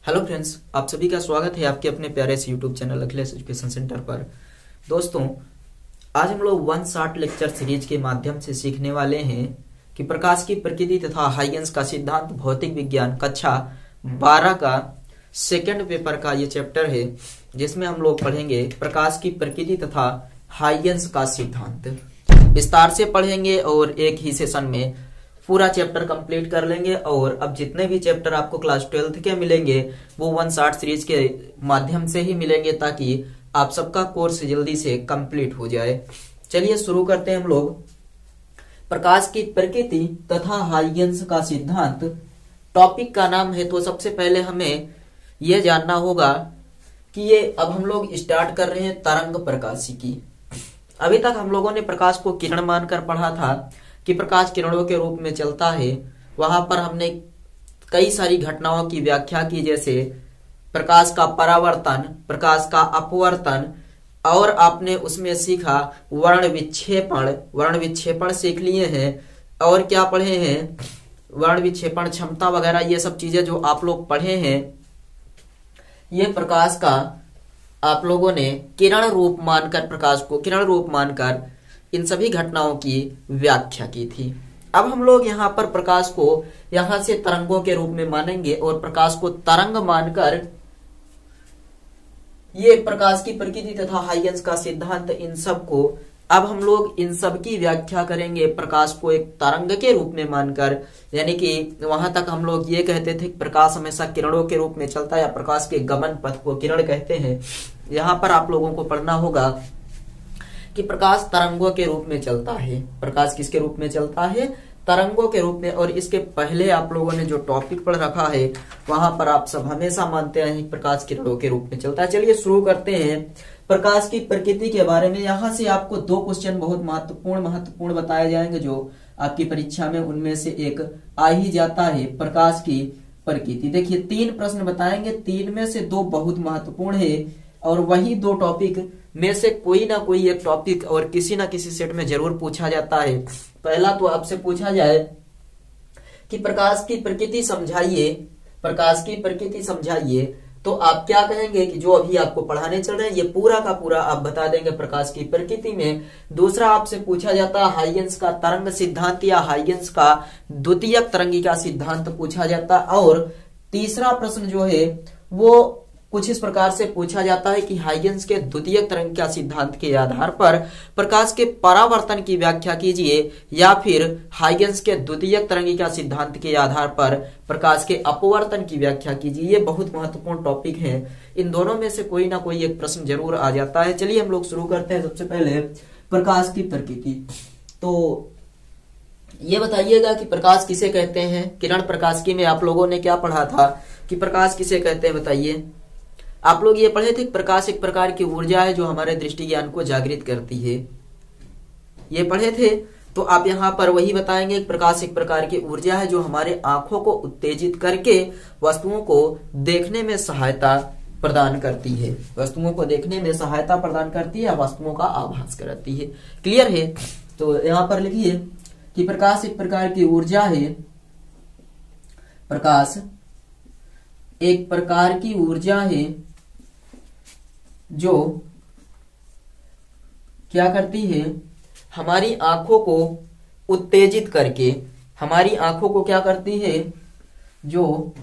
Hello friends, आप सभी का स्वागत है आपके अपने प्यारे से YouTube channel Akhilesh education centre पर। दोस्तों, आज हम लोग वन शॉट लेक्चर सीरीज के माध्यम से सीखने वाले हैं कि प्रकाश की प्रकृति तथा हाइगेंस का सिद्धांत भौतिक विज्ञान कक्षा 12 का सेकंड पेपर का ये चैप्टर है, जिसमें हम लोग पढ़ेंगे प्रकाश की प्रकृति तथा हाइगेंस का सिद्धांत। विस्तार से पढ़ेंगे और एक ही सेशन में पूरा चैप्टर कंप्लीट कर लेंगे। और अब जितने भी चैप्टर आपको क्लास 12 के मिलेंगे वो वन शॉट सीरीज के माध्यम से ही मिलेंगे, ताकि आप सबका कोर्स जल्दी से कंप्लीट हो जाए। चलिए शुरू करते हैं हम लोग। प्रकाश की प्रकृति तथा हाइगेंस का सिद्धांत टॉपिक का नाम है, तो सबसे पहले हमें यह जानना होगा कि ये अब हम लोग स्टार्ट कर रहे हैं तरंग प्रकाशिकी। अभी तक हम लोगों ने प्रकाश को किरण मानकर पढ़ा था कि प्रकाश किरणों के रूप में चलता है। वहां पर हमने कई सारी घटनाओं की व्याख्या की, जैसे प्रकाश का परावर्तन, प्रकाश का अपवर्तन, और आपने उसमें सीखा वर्ण विक्षेपण। वर्ण विक्षेपण सीख लिए हैं और क्या पढ़े हैं, वर्ण विक्षेपण क्षमता वगैरह, ये सब चीजें जो आप लोग पढ़े हैं, ये प्रकाश का आप लोगों ने किरण रूप मानकर, प्रकाश को किरण रूप मानकर इन सभी घटनाओं की व्याख्या की थी। अब हम लोग यहाँ पर प्रकाश को यहाँ से तरंगों के रूप में मानेंगे और प्रकाश को तरंग मानकर ये प्रकाश की प्रकृति तथा हाइगेंस का सिद्धांत, इन सब को अब हम लोग इन सब की व्याख्या करेंगे प्रकाश को एक तरंग के रूप में मानकर। यानी कि वहां तक हम लोग ये कहते थे कि प्रकाश हमेशा किरणों के रूप में चलता है, या प्रकाश के गमन पथ को किरण कहते हैं। यहाँ पर आप लोगों को पढ़ना होगा कि प्रकाश तरंगों के रूप में चलता है। प्रकाश किसके रूप में चलता है? तरंगों के रूप में। और इसके पहले आप लोगों ने जो टॉपिक पढ़ रखा है, वहां पर आप सब हमेशा मानते हैं कि प्रकाश किरणों के रूप में चलता है। चलिए शुरू करते हैं प्रकाश की प्रकृति के बारे में। यहाँ से आपको दो क्वेश्चन बहुत महत्वपूर्ण बताए जाएंगे, जो आपकी परीक्षा में उनमें से एक आ ही जाता है, प्रकाश की प्रकृति। देखिए 3 प्रश्न बताएंगे, 3 में से 2 बहुत महत्वपूर्ण है, और वही 2 टॉपिक में से कोई ना कोई एक टॉपिक और किसी ना किसी सेट में जरूर पूछा जाता है। पहला तो आपसे पूछा जाए कि प्रकाश की प्रकृति समझाइए, प्रकाश की प्रकृति समझाइए, तो आप क्या कहेंगे कि जो अभी आपको पढ़ाने चल रहे हैं ये पूरा का पूरा आप बता देंगे प्रकाश की प्रकृति में। दूसरा आपसे पूछा जाता है हाइगेंस का तरंग सिद्धांत या हाइगेंस का द्वितीयक तरंगी का सिद्धांत पूछा जाता। और तीसरा प्रश्न जो है वो कुछ इस प्रकार से पूछा जाता है कि हाइगेंस के द्वितीयक तरंग का सिद्धांत के आधार पर प्रकाश के परावर्तन की व्याख्या कीजिए, या फिर हाइगेंस के द्वितीयक तरंगी का सिद्धांत के आधार पर प्रकाश के अपवर्तन की व्याख्या कीजिए। ये बहुत महत्वपूर्ण टॉपिक है, इन दोनों में से कोई ना कोई एक प्रश्न जरूर आ जाता है। चलिए हम लोग शुरू करते हैं। सबसे पहले प्रकाश की प्रकृति, तो ये बताइएगा कि प्रकाश किसे कहते हैं। किरण प्रकाशिकी में आप लोगों ने क्या पढ़ा था कि प्रकाश किसे कहते हैं, बताइए। आप लोग ये पढ़े थे कि प्रकाश एक प्रकार की ऊर्जा है जो हमारे दृष्टि ज्ञान को जागृत करती है, ये पढ़े थे। तो आप यहाँ पर वही बताएंगे कि प्रकाश एक प्रकार की ऊर्जा है जो हमारे आंखों को उत्तेजित करके वस्तुओं को देखने में सहायता प्रदान करती है, वस्तुओं को देखने में सहायता प्रदान करती है या वस्तुओं का आभास कराती है। क्लियर है? तो यहाँ पर लिखिए कि प्रकाश एक प्रकार की ऊर्जा है, प्रकाश एक प्रकार की ऊर्जा है जो क्या करती है, हमारी आंखों को उत्तेजित करके, हमारी आंखों को क्या करती है, जो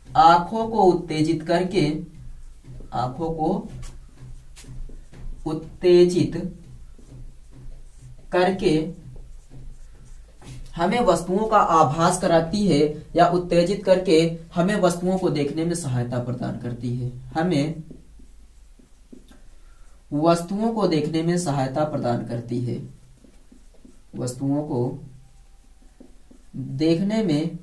आंखों को उत्तेजित करके, आंखों को उत्तेजित करके हमें वस्तुओं का आभास कराती है, या उत्तेजित करके हमें वस्तुओं को देखने में सहायता प्रदान करती है, हमें वस्तुओं को देखने में सहायता प्रदान करती है, वस्तुओं को देखने में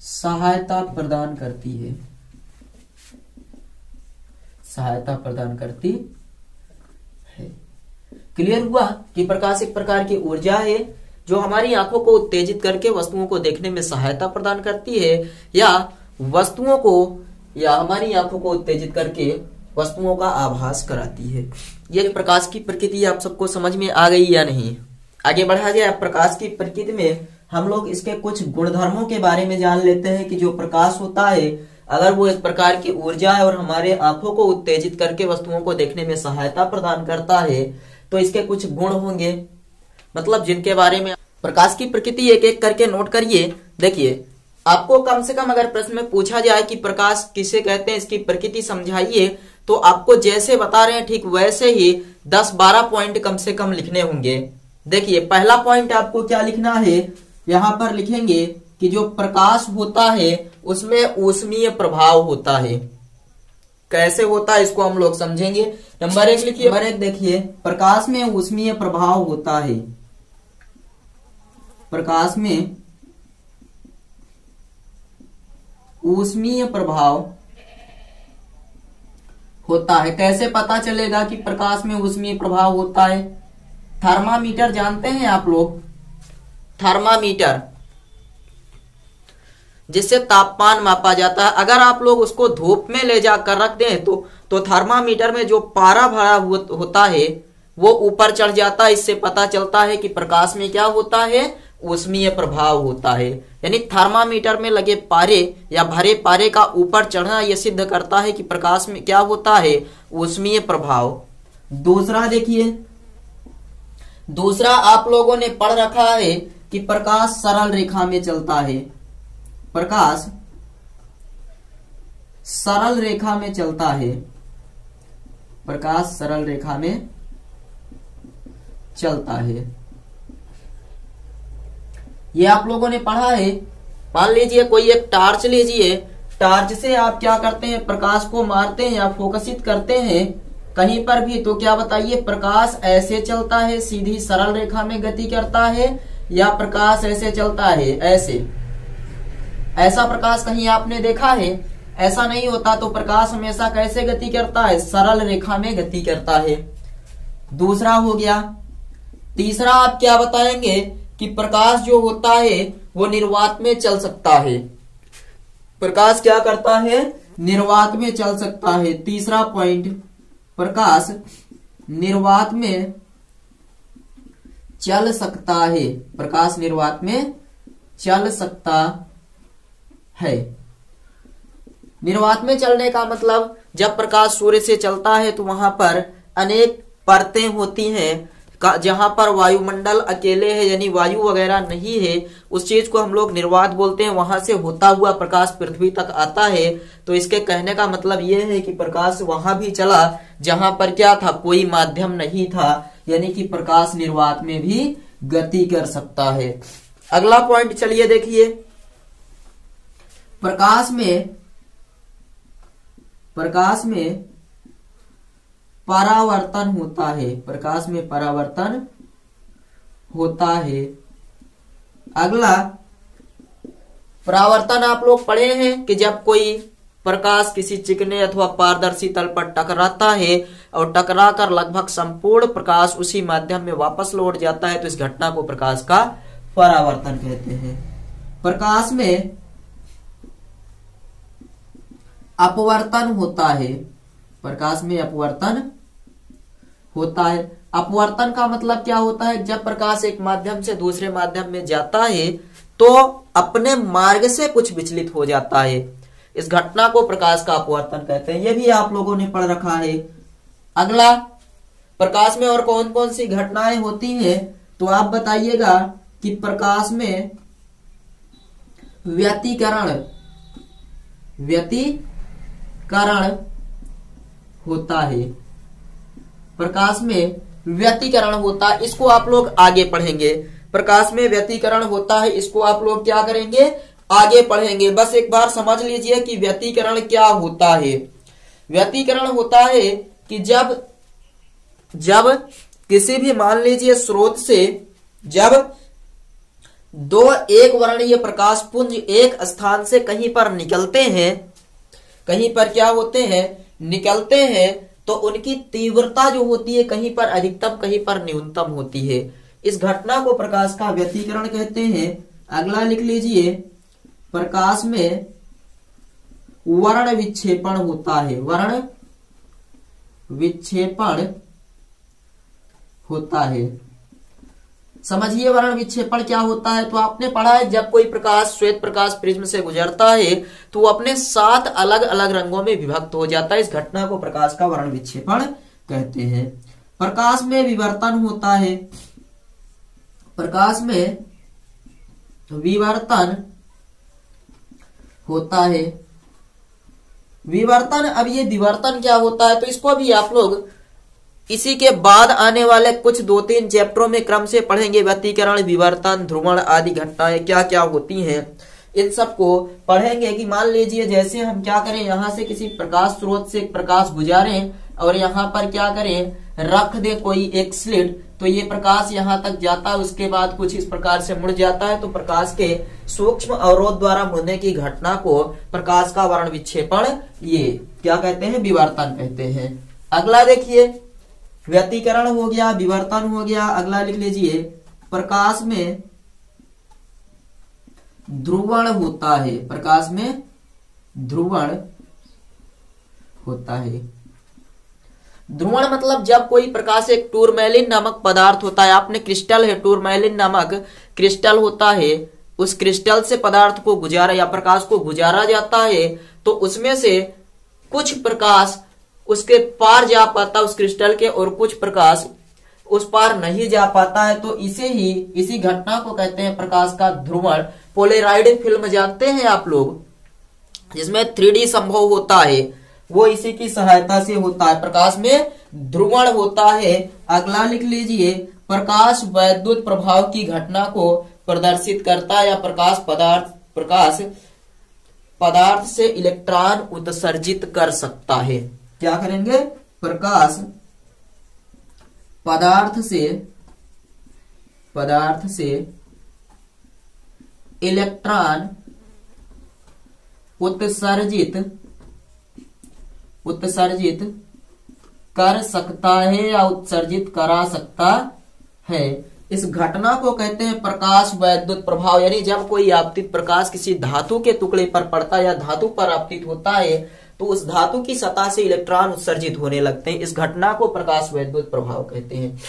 सहायता प्रदान करती है, सहायता प्रदान करती है। क्लियर हुआ कि प्रकाश एक प्रकार की ऊर्जा है जो हमारी आंखों को उत्तेजित करके वस्तुओं को देखने में सहायता प्रदान करती है, या वस्तुओं को, या हमारी आंखों को उत्तेजित करके वस्तुओं का आभास कराती है। ये प्रकाश की प्रकृति आप सबको समझ में आ गई या नहीं? आगे बढ़ा जाए। प्रकाश की प्रकृति में हम लोग इसके कुछ गुणधर्मों के बारे में जान लेते हैं कि जो प्रकाश होता है अगर वो एक प्रकार की ऊर्जा है और हमारे आंखों को उत्तेजित करके वस्तुओं को देखने में सहायता प्रदान करता है तो इसके कुछ गुण होंगे, मतलब जिनके बारे में प्रकाश की प्रकृति एक एक करके नोट करिए। देखिए, आपको कम से कम अगर प्रश्न में पूछा जाए कि प्रकाश किसे कहते हैं, इसकी प्रकृति समझाइए, तो आपको जैसे बता रहे हैं ठीक वैसे ही 10-12 पॉइंट कम से कम लिखने होंगे। देखिए, पहला पॉइंट आपको क्या लिखना है, यहां पर लिखेंगे कि जो प्रकाश होता है उसमें ऊष्मीय प्रभाव होता है। कैसे होता है इसको हम लोग समझेंगे। नंबर 1 लिखिए। नंबर 1 देखिए, प्रकाश में ऊष्मीय प्रभाव होता है। प्रकाश में ऊष्मीय प्रभाव होता है। कैसे पता चलेगा कि प्रकाश में ऊष्मीय प्रभाव होता है? थर्मामीटर जानते हैं आप लोग, थर्मामीटर जिससे तापमान मापा जाता है। अगर आप लोग उसको धूप में ले जाकर रख दें तो थर्मामीटर में जो पारा भरा होता है वो ऊपर चढ़ जाता है। इससे पता चलता है कि प्रकाश में क्या होता है, ऊष्मीय प्रभाव होता है। यानी थर्मामीटर में लगे पारे या भरे पारे का ऊपर चढ़ना यह सिद्ध करता है कि प्रकाश में क्या होता है, ऊष्मीय प्रभाव। दूसरा देखिए, दूसरा आप लोगों ने पढ़ रखा है कि प्रकाश सरल रेखा में चलता है। प्रकाश सरल रेखा में चलता है। प्रकाश सरल रेखा में चलता है, ये आप लोगों ने पढ़ा है। मान लीजिए कोई एक टार्च लीजिए, टार्च से आप क्या करते हैं, प्रकाश को मारते हैं या फोकसित करते हैं कहीं पर भी, तो क्या बताइए, प्रकाश ऐसे चलता है, सीधी सरल रेखा में गति करता है, या प्रकाश ऐसे चलता है, ऐसे? ऐसा प्रकाश कहीं आपने देखा है? ऐसा नहीं होता। तो प्रकाश हमेशा कैसे गति करता है, सरल रेखा में गति करता है। दूसरा हो गया। तीसरा आप क्या बताएंगे कि प्रकाश जो होता है वो निर्वात में चल सकता है। प्रकाश क्या करता है, निर्वात में चल सकता है। तीसरा पॉइंट, प्रकाश निर्वात में चल सकता है। प्रकाश निर्वात में चल सकता है। निर्वात में चलने का मतलब, जब प्रकाश सूर्य से चलता है तो वहां पर अनेक परतें होती हैं, जहां पर वायुमंडल अकेले है, यानी वायु वगैरह नहीं है, उस चीज को हम लोग निर्वात बोलते हैं। वहां से होता हुआ प्रकाश पृथ्वी तक आता है। तो इसके कहने का मतलब यह है कि प्रकाश वहां भी चला जहां पर क्या था, कोई माध्यम नहीं था, यानी कि प्रकाश निर्वात में भी गति कर सकता है। अगला पॉइंट चलिए देखिए, प्रकाश में परावर्तन होता है। प्रकाश में परावर्तन होता है। अगला, परावर्तन आप लोग पढ़े हैं कि जब कोई प्रकाश किसी चिकने अथवा पारदर्शी तल पर टकराता है और टकराकर लगभग संपूर्ण प्रकाश उसी माध्यम में वापस लौट जाता है, तो इस घटना को प्रकाश का परावर्तन कहते हैं। प्रकाश में अपवर्तन होता है। प्रकाश में अपवर्तन होता है। अपवर्तन का मतलब क्या होता है, जब प्रकाश एक माध्यम से दूसरे माध्यम में जाता है तो अपने मार्ग से कुछ विचलित हो जाता है। इस घटना को प्रकाश का अपवर्तन कहते हैं। यह भी आप लोगों ने पढ़ रखा है। अगला, प्रकाश में और कौन कौन सी घटनाएं होती हैं, तो आप बताइएगा कि प्रकाश में व्यतिकरण होता है। प्रकाश में व्यतिकरण होता है, इसको आप लोग आगे पढ़ेंगे। प्रकाश में व्यतिकरण होता है, इसको आप लोग क्या करेंगे, आगे पढ़ेंगे। बस एक बार समझ लीजिए कि व्यतिकरण क्या होता है। व्यतिकरण होता है कि जब किसी भी, मान लीजिए, स्रोत से जब दो एक वर्णीय प्रकाश पुंज एक स्थान से कहीं पर निकलते हैं, कहीं पर क्या होते हैं, निकलते हैं, तो उनकी तीव्रता जो होती है कहीं पर अधिकतम कहीं पर न्यूनतम होती है। इस घटना को प्रकाश का व्यतिकरण कहते हैं। अगला लिख लीजिए, प्रकाश में वर्ण विक्षेपण होता है। वर्ण विक्षेपण होता है। समझिए वर्ण विक्षेपण क्या होता है। तो आपने पढ़ा है जब कोई प्रकाश श्वेत प्रकाश प्रिज्म से गुजरता है तो वो अपने 7 अलग अलग रंगों में विभक्त हो जाता है। इस घटना को प्रकाश का वर्ण विक्षेपण कहते हैं। प्रकाश में विवर्तन होता है, प्रकाश में विवर्तन होता है। विवर्तन, अब ये विवर्तन क्या होता है तो इसको भी आप लोग इसी के बाद आने वाले कुछ 2-3 चैप्टरों में क्रम से पढ़ेंगे। व्यतिकरण, विवर्तन, ध्रुवण आदि घटनाएं क्या क्या होती हैं इन सबको पढ़ेंगे। कि मान लीजिए जैसे हम क्या करें, यहां से किसी प्रकाश स्रोत से एक प्रकाश गुजारें और यहाँ पर क्या करें, रख दे कोई एक स्लिट, तो ये प्रकाश यहाँ तक जाता है, उसके बाद कुछ इस प्रकार से मुड़ जाता है। तो प्रकाश के सूक्ष्म अवरोध द्वारा मुड़ने की घटना को प्रकाश का वर्ण विक्षेपण ये क्या कहते हैं, विवर्तन कहते हैं। अगला देखिए, व्यतिकरण हो गया, विवर्तन हो गया। अगला लिख लीजिए, प्रकाश में ध्रुवण होता है, प्रकाश में ध्रुवण होता है। ध्रुवण मतलब जब कोई प्रकाश एक टूरमैलिन नामक पदार्थ होता है, आपने क्रिस्टल है, टूरमैलिन नामक क्रिस्टल होता है, उस क्रिस्टल से पदार्थ को गुजारा या प्रकाश को गुजारा जाता है तो उसमें से कुछ प्रकाश उसके पार जा पाता उस क्रिस्टल के और कुछ प्रकाश उस पार नहीं जा पाता है। तो इसी घटना को कहते हैं प्रकाश का ध्रुवण। पोलराइड फिल्म जानते हैं आप लोग, जिसमें 3D संभव होता है, वो इसी की सहायता से होता है, प्रकाश में ध्रुवण होता है। अगला लिख लीजिए, प्रकाश वैद्युत प्रभाव की घटना को प्रदर्शित करता है या प्रकाश पदार्थ से इलेक्ट्रॉन उत्सर्जित कर सकता है। क्या करेंगे, प्रकाश पदार्थ से इलेक्ट्रॉन उत्सर्जित कर सकता है या उत्सर्जित करा सकता है। इस घटना को कहते हैं प्रकाश वैद्युत प्रभाव। यानी जब कोई आपतित प्रकाश किसी धातु के टुकड़े पर पड़ता है या धातु पर आपतित होता है तो उस धातु की सतह से इलेक्ट्रॉन उत्सर्जित होने लगते हैं। इस घटना को प्रकाश वैद्युत प्रभाव कहते हैं।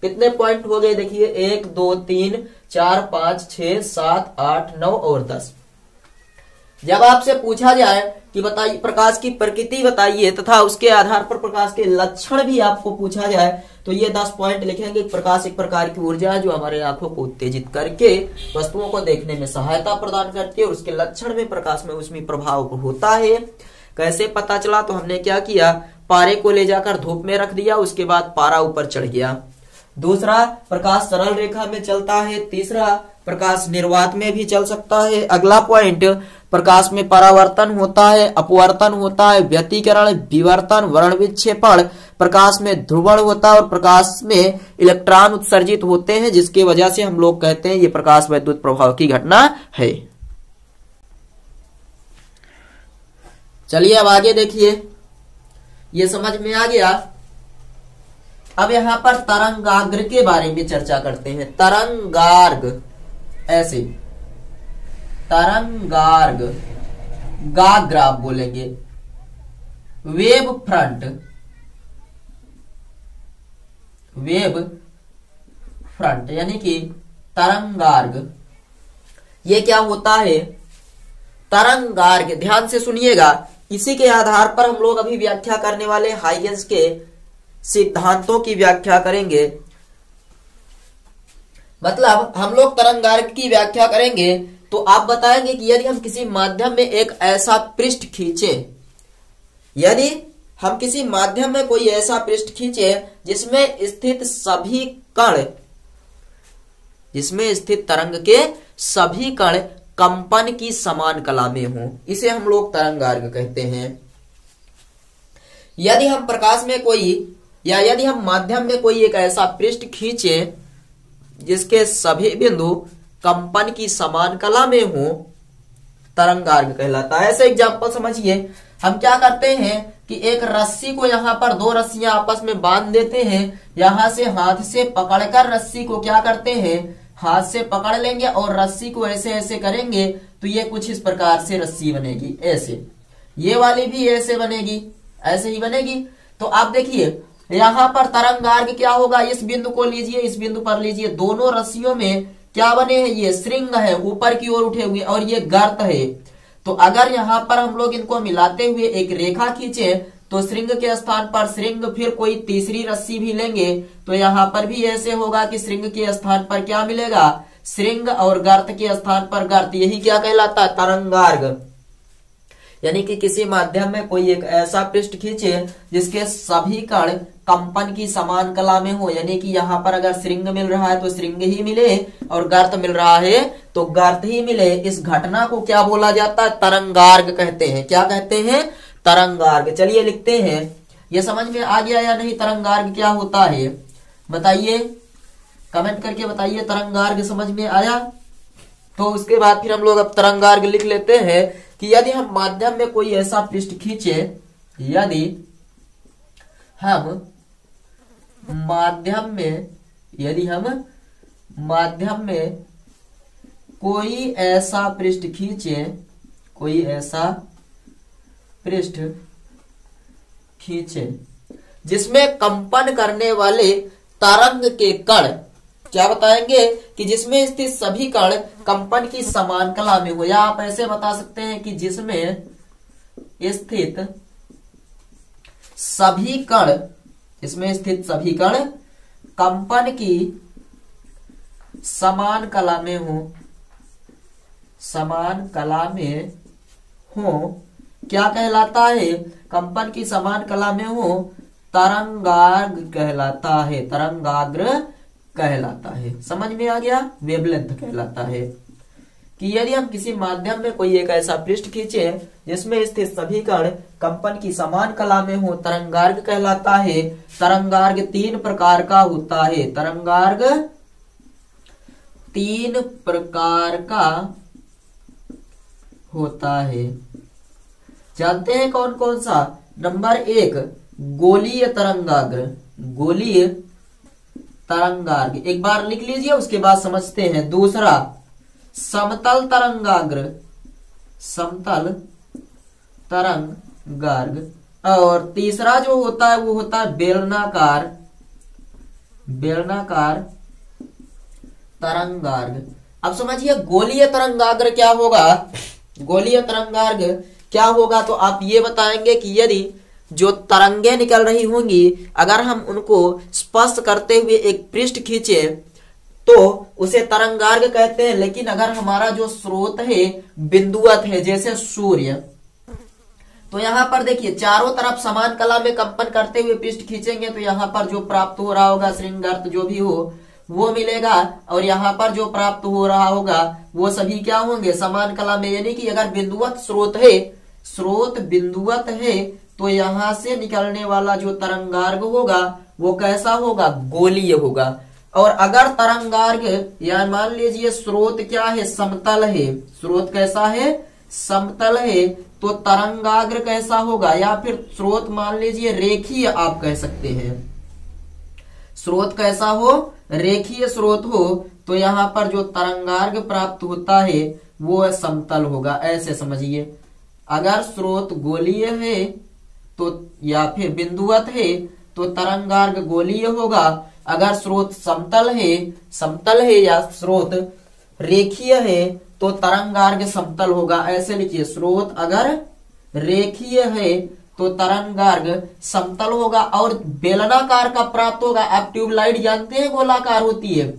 कितने पॉइंट हो गए देखिए, 1 2 3 4 5 6 7 8 9 और 10। जब आपसे पूछा जाए कि बताइए प्रकाश की प्रकृति बताइए तथा उसके आधार पर प्रकाश के लक्षण भी आपको पूछा जाए तो ये 10 पॉइंट लिखेंगे। प्रकाश एक प्रकार की ऊर्जा है जो हमारे आंखों को उत्तेजित करके वस्तुओं को देखने में सहायता प्रदान करती है और उसके लक्षण में प्रकाश में उसमें प्रभाव होता है। कैसे पता चला, तो हमने क्या किया, पारे को ले जाकर धूप में रख दिया, उसके बाद पारा ऊपर चढ़ गया। दूसरा, प्रकाश सरल रेखा में चलता है। तीसरा, प्रकाश निर्वात में भी चल सकता है। अगला पॉइंट, प्रकाश में परावर्तन होता है, अपवर्तन होता है, व्यतिकरण, विवर्तन, वर्ण विक्षेपण, प्रकाश में ध्रुवण होता है और प्रकाश में इलेक्ट्रॉन उत्सर्जित होते हैं, जिसकी वजह से हम लोग कहते हैं ये प्रकाश वैद्युत प्रभाव की घटना है। चलिए अब आगे देखिए, ये समझ में आ गया। अब यहां पर तरंगाग्र के बारे में चर्चा करते हैं। तरंगार्ग, ऐसे तरंगार्ग, गाग्र आप बोलेंगे। वेव फ्रंट, यानी कि तरंगार्ग, ये क्या होता है, तरंगार्ग, ध्यान से सुनिएगा। इसी के आधार पर हम लोग अभी व्याख्या करने वाले हाइगेंस के सिद्धांतों की व्याख्या करेंगे। मतलब हम लोग तरंगार्ग की व्याख्या करेंगे तो आप बताएंगे कि यदि हम किसी माध्यम में एक ऐसा पृष्ठ खींचे, यदि हम किसी माध्यम में कोई ऐसा पृष्ठ खींचे जिसमें स्थित सभी कण, जिसमें स्थित तरंग के सभी कण कंपन की समान कला में हो, इसे हम लोग तरंगार्ग कहते हैं। यदि हम प्रकाश में कोई या यदि हम माध्यम में कोई एक ऐसा पृष्ठ खींचे जिसके सभी बिंदु कंपन की समान कला में हो, तरंगार्ग कहलाता है। ऐसे एग्जांपल समझिए, हम क्या करते हैं कि एक रस्सी को यहाँ पर 2 रस्सियां आपस में बांध देते हैं, यहां से हाथ से पकड़कर रस्सी को क्या करते हैं, हाथ से पकड़ लेंगे और रस्सी को ऐसे ऐसे करेंगे तो ये कुछ इस प्रकार से रस्सी बनेगी। ऐसे ये वाली भी ऐसे बनेगी, ऐसे ही बनेगी। तो आप देखिए यहाँ पर तरंगार्घ क्या होगा, इस बिंदु को लीजिए, इस बिंदु पर लीजिए, दोनों रस्सियों में क्या बने हैं, ये श्रृंग है ऊपर की ओर उठे हुए और ये गर्त है। तो अगर यहाँ पर हम लोग इनको मिलाते हुए एक रेखा खींचे तो श्रृंग के स्थान पर श्रृंग, फिर कोई तीसरी रस्सी भी लेंगे तो यहाँ पर भी ऐसे होगा कि श्रृंग के स्थान पर क्या मिलेगा, श्रृंग, और गर्त के स्थान पर गर्त। यही क्या कहलाता है, तरंगार्घ। यानी कि किसी माध्यम में कोई एक ऐसा पृष्ठ खींचे जिसके सभी कण कंपन की समान कला में हो, यानी कि यहाँ पर अगर श्रृंग मिल रहा है तो श्रृंग ही मिले और गर्त मिल रहा है तो गर्त ही मिले। इस घटना को क्या बोला जाता है, तरंगार्घ कहते हैं। क्या कहते हैं, तरंगार्घ। चलिए लिखते हैं, ये समझ में आ गया या नहीं, तरंगार्घ क्या होता है बताइए, कमेंट करके बताइए तरंगार्घ समझ में आया। तो उसके बाद फिर हम लोग अब तरंगार्घ लिख लेते हैं कि यदि हम माध्यम में कोई ऐसा पृष्ठ खींचे, यदि हम माध्यम में कोई ऐसा पृष्ठ खींचे जिसमें कंपन करने वाले तरंग के कण, क्या बताएंगे कि जिसमें स्थित सभी कण कंपन की समान कला में हो, या आप ऐसे बता सकते हैं कि जिसमें स्थित सभी कण कंपन की समान कला में हो, क्या कहलाता है, कंपन की समान कला में हो, तरंगार्घ कहलाता है, तरंगाग्र कहलाता है। समझ में आ गया, वेवलेंथ कहलाता है। कि यदि हम किसी माध्यम में कोई एक ऐसा पृष्ठ खींचे जिसमें स्थित सभी कण कंपन की समान कला में हो, तरंगार्घ कहलाता है। तरंगार्घ 3 प्रकार का होता है, तरंगार्घ 3 प्रकार का होता है। जानते हैं कौन कौन सा? नंबर 1 गोलीय तरंगाग्र, गोलीय तरंगार्घ, एक बार लिख लीजिए उसके बाद समझते हैं। दूसरा समतल तरंगाग्र, समतल तरंगार्घ, और तीसरा जो होता है वो होता है बेलनाकार, बेलनाकार तरंगार्घ। अब समझिए गोलीय तरंगाग्र क्या होगा, गोलीय तरंगार्घ क्या होगा, तो आप ये बताएंगे कि यदि जो तरंगे निकल रही होंगी अगर हम उनको स्पर्श करते हुए एक पृष्ठ खींचे तो उसे तरंगार्घ कहते हैं। लेकिन अगर हमारा जो स्रोत है बिंदुवत है, जैसे सूर्य, तो यहाँ पर देखिए चारों तरफ समान कला में कंपन करते हुए पृष्ठ खींचेंगे तो यहाँ पर जो प्राप्त हो रहा होगा श्रृंगार्थ जो भी हो वो मिलेगा, और यहाँ पर जो प्राप्त हो रहा होगा वो सभी क्या होंगे, समान कला में। यानी कि अगर बिंदुवत स्रोत है, स्रोत बिंदुवत है, तो यहाँ से निकलने वाला जो तरंगार्घ होगा वो कैसा होगा, गोलीय होगा। और अगर तरंगार्घ या मान लीजिए स्रोत क्या है, समतल है, स्रोत कैसा है, समतल है, तो तरंगाग्र कैसा होगा, या फिर स्रोत मान लीजिए रेखीय आप कह सकते हैं, स्रोत कैसा हो, रेखीय स्रोत हो, तो यहाँ पर जो तरंगार्घ प्राप्त होता है वो समतल होगा। ऐसे समझिए, अगर स्रोत गोलीय है तो या फिर बिंदुवत है तो तरंगार्घ गोलीय होगा। अगर स्रोत समतल है या स्रोत रेखीय है तो तरंगार्घ समतल होगा। ऐसे लिखिए, स्रोत अगर रेखीय है तो तरंगार्घ समतल होगा और बेलनाकार का प्राप्त होगा। आप ट्यूबलाइट जानते हैं गोलाकार होती है,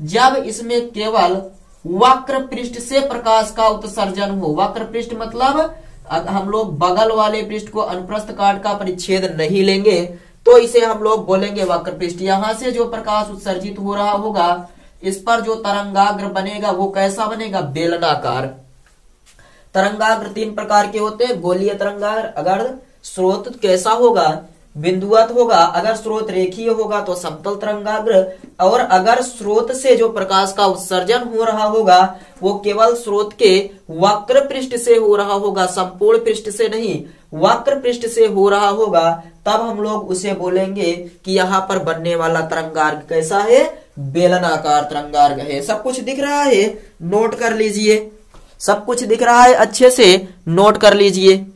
जब इसमें केवल वक्र पृष्ठ से प्रकाश का उत्सर्जन हो। वक्र पृष्ठ मतलब हम लोग बगल वाले पृष्ठ को अनुप्रस्थ काट का परिच्छेद नहीं लेंगे तो इसे हम लोग बोलेंगे वक्र पृष्ठ। यहां से जो प्रकाश उत्सर्जित हो रहा होगा इस पर जो तरंगाग्र बनेगा वो कैसा बनेगा, बेलनाकार। तरंगाग्र 3 प्रकार के होते हैं, गोलीय तरंगाग्र, अगर स्रोत कैसा होगा, बिंदुवत होगा, अगर स्रोत रेखीय होगा तो समतल तरंगाग्र, और अगर स्रोत से जो प्रकाश का उत्सर्जन हो रहा होगा वो केवल स्रोत के वक्र पृष्ठ से हो रहा होगा, संपूर्ण पृष्ठ से नहीं, वक्र पृष्ठ से हो रहा होगा, तब हम लोग उसे बोलेंगे कि यहाँ पर बनने वाला तरंगार्घ कैसा है, बेलनाकार तरंगार्घ है। सब कुछ दिख रहा है, नोट कर लीजिए, सब कुछ दिख रहा है, अच्छे से नोट कर लीजिए।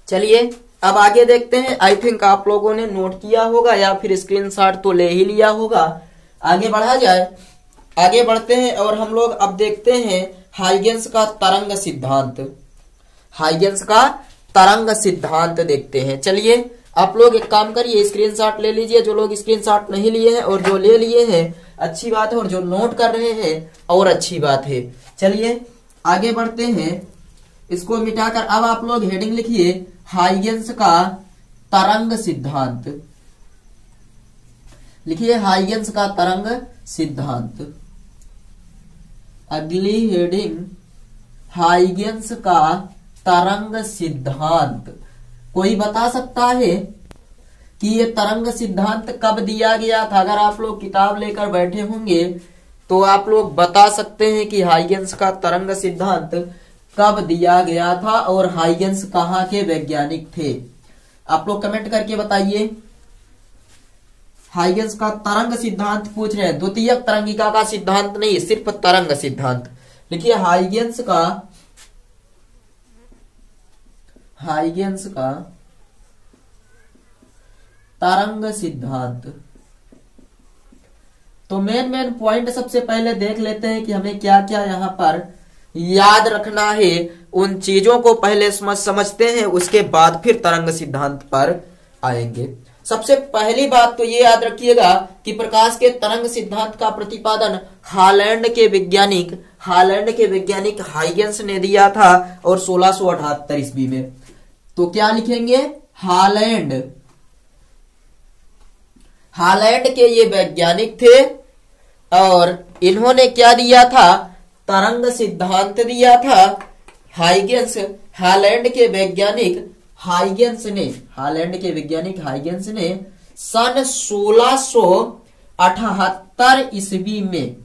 चलिए अब आगे देखते हैं। आई थिंक आप लोगों ने नोट किया होगा या फिर स्क्रीनशॉट तो ले ही लिया होगा। आगे बढ़ा जाए, आगे बढ़ते हैं और हम लोग अब देखते हैं हाइगेंस का तरंग सिद्धांत। हाइगेंस का तरंग सिद्धांत देखते हैं। चलिए आप लोग एक काम करिए, स्क्रीनशॉट ले लीजिए, जो लोग स्क्रीनशॉट नहीं लिए हैं, और जो ले लिए हैं अच्छी बात है, और जो नोट कर रहे हैं और अच्छी बात है। चलिए आगे बढ़ते हैं। इसको मिटाकर अब आप लोग हेडिंग लिखिए हाइगेंस का तरंग सिद्धांत। लिखिए हाइगेंस का तरंग सिद्धांत। अगली हेडिंग हाइगेंस का तरंग सिद्धांत। कोई बता सकता है कि ये तरंग सिद्धांत कब दिया गया था? अगर आप लोग किताब लेकर बैठे होंगे तो आप लोग बता सकते हैं कि हाइगेंस का तरंग सिद्धांत कब दिया गया था और हाइगेंस कहाँ के वैज्ञानिक थे। आप लोग कमेंट करके बताइए। हाइगेंस का तरंग सिद्धांत पूछ रहे हैं, द्वितीयक तरंगिका का सिद्धांत नहीं, सिर्फ तरंग सिद्धांत। लिखिए हाइगेंस का तरंग सिद्धांत। तो मेन पॉइंट सबसे पहले देख लेते हैं कि हमें क्या क्या यहां पर याद रखना है। उन चीजों को पहले समझते हैं, उसके बाद फिर तरंग सिद्धांत पर आएंगे। सबसे पहली बात तो ये याद रखिएगा कि प्रकाश के तरंग सिद्धांत का प्रतिपादन हालैंड के वैज्ञानिक हाइगेंस ने दिया था और 1678 ईस्वी में। तो क्या लिखेंगे? हालैंड के ये वैज्ञानिक थे और इन्होंने क्या दिया था? तरंग सिद्धांत दिया था। हालैंड के वैज्ञानिक हाइगेंस ने सन 1678 ईस्वी में,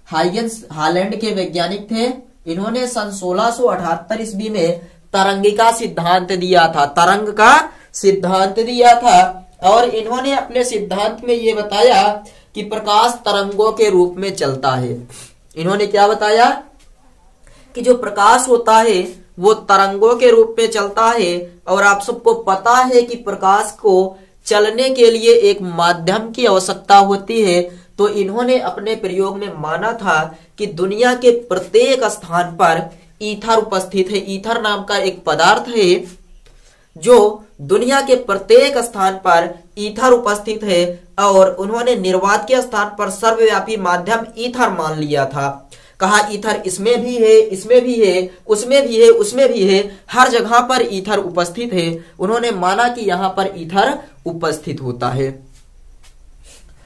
हालैंड के वैज्ञानिक थे, इन्होंने सन 1678 ईस्वी में तरंगिका सिद्धांत दिया था, तरंग का सिद्धांत दिया था। और इन्होंने अपने सिद्धांत में ये बताया कि प्रकाश तरंगों के रूप में चलता है। इन्होंने क्या बताया कि जो प्रकाश होता है वो तरंगों के रूप में चलता है। और आप सबको पता है कि प्रकाश को चलने के लिए एक माध्यम की आवश्यकता होती है। तो इन्होंने अपने प्रयोग में माना था कि दुनिया के प्रत्येक स्थान पर ईथर उपस्थित है। ईथर नाम का एक पदार्थ है जो दुनिया के प्रत्येक स्थान पर ईथर उपस्थित है, और उन्होंने निर्वात के स्थान पर सर्वव्यापी माध्यम ईथर मान लिया था। कहा ईथर इसमें भी है, इसमें भी है, उसमें भी है, उसमें भी है, हर जगह पर ईथर उपस्थित है। उन्होंने माना कि यहां पर ईथर उपस्थित होता है।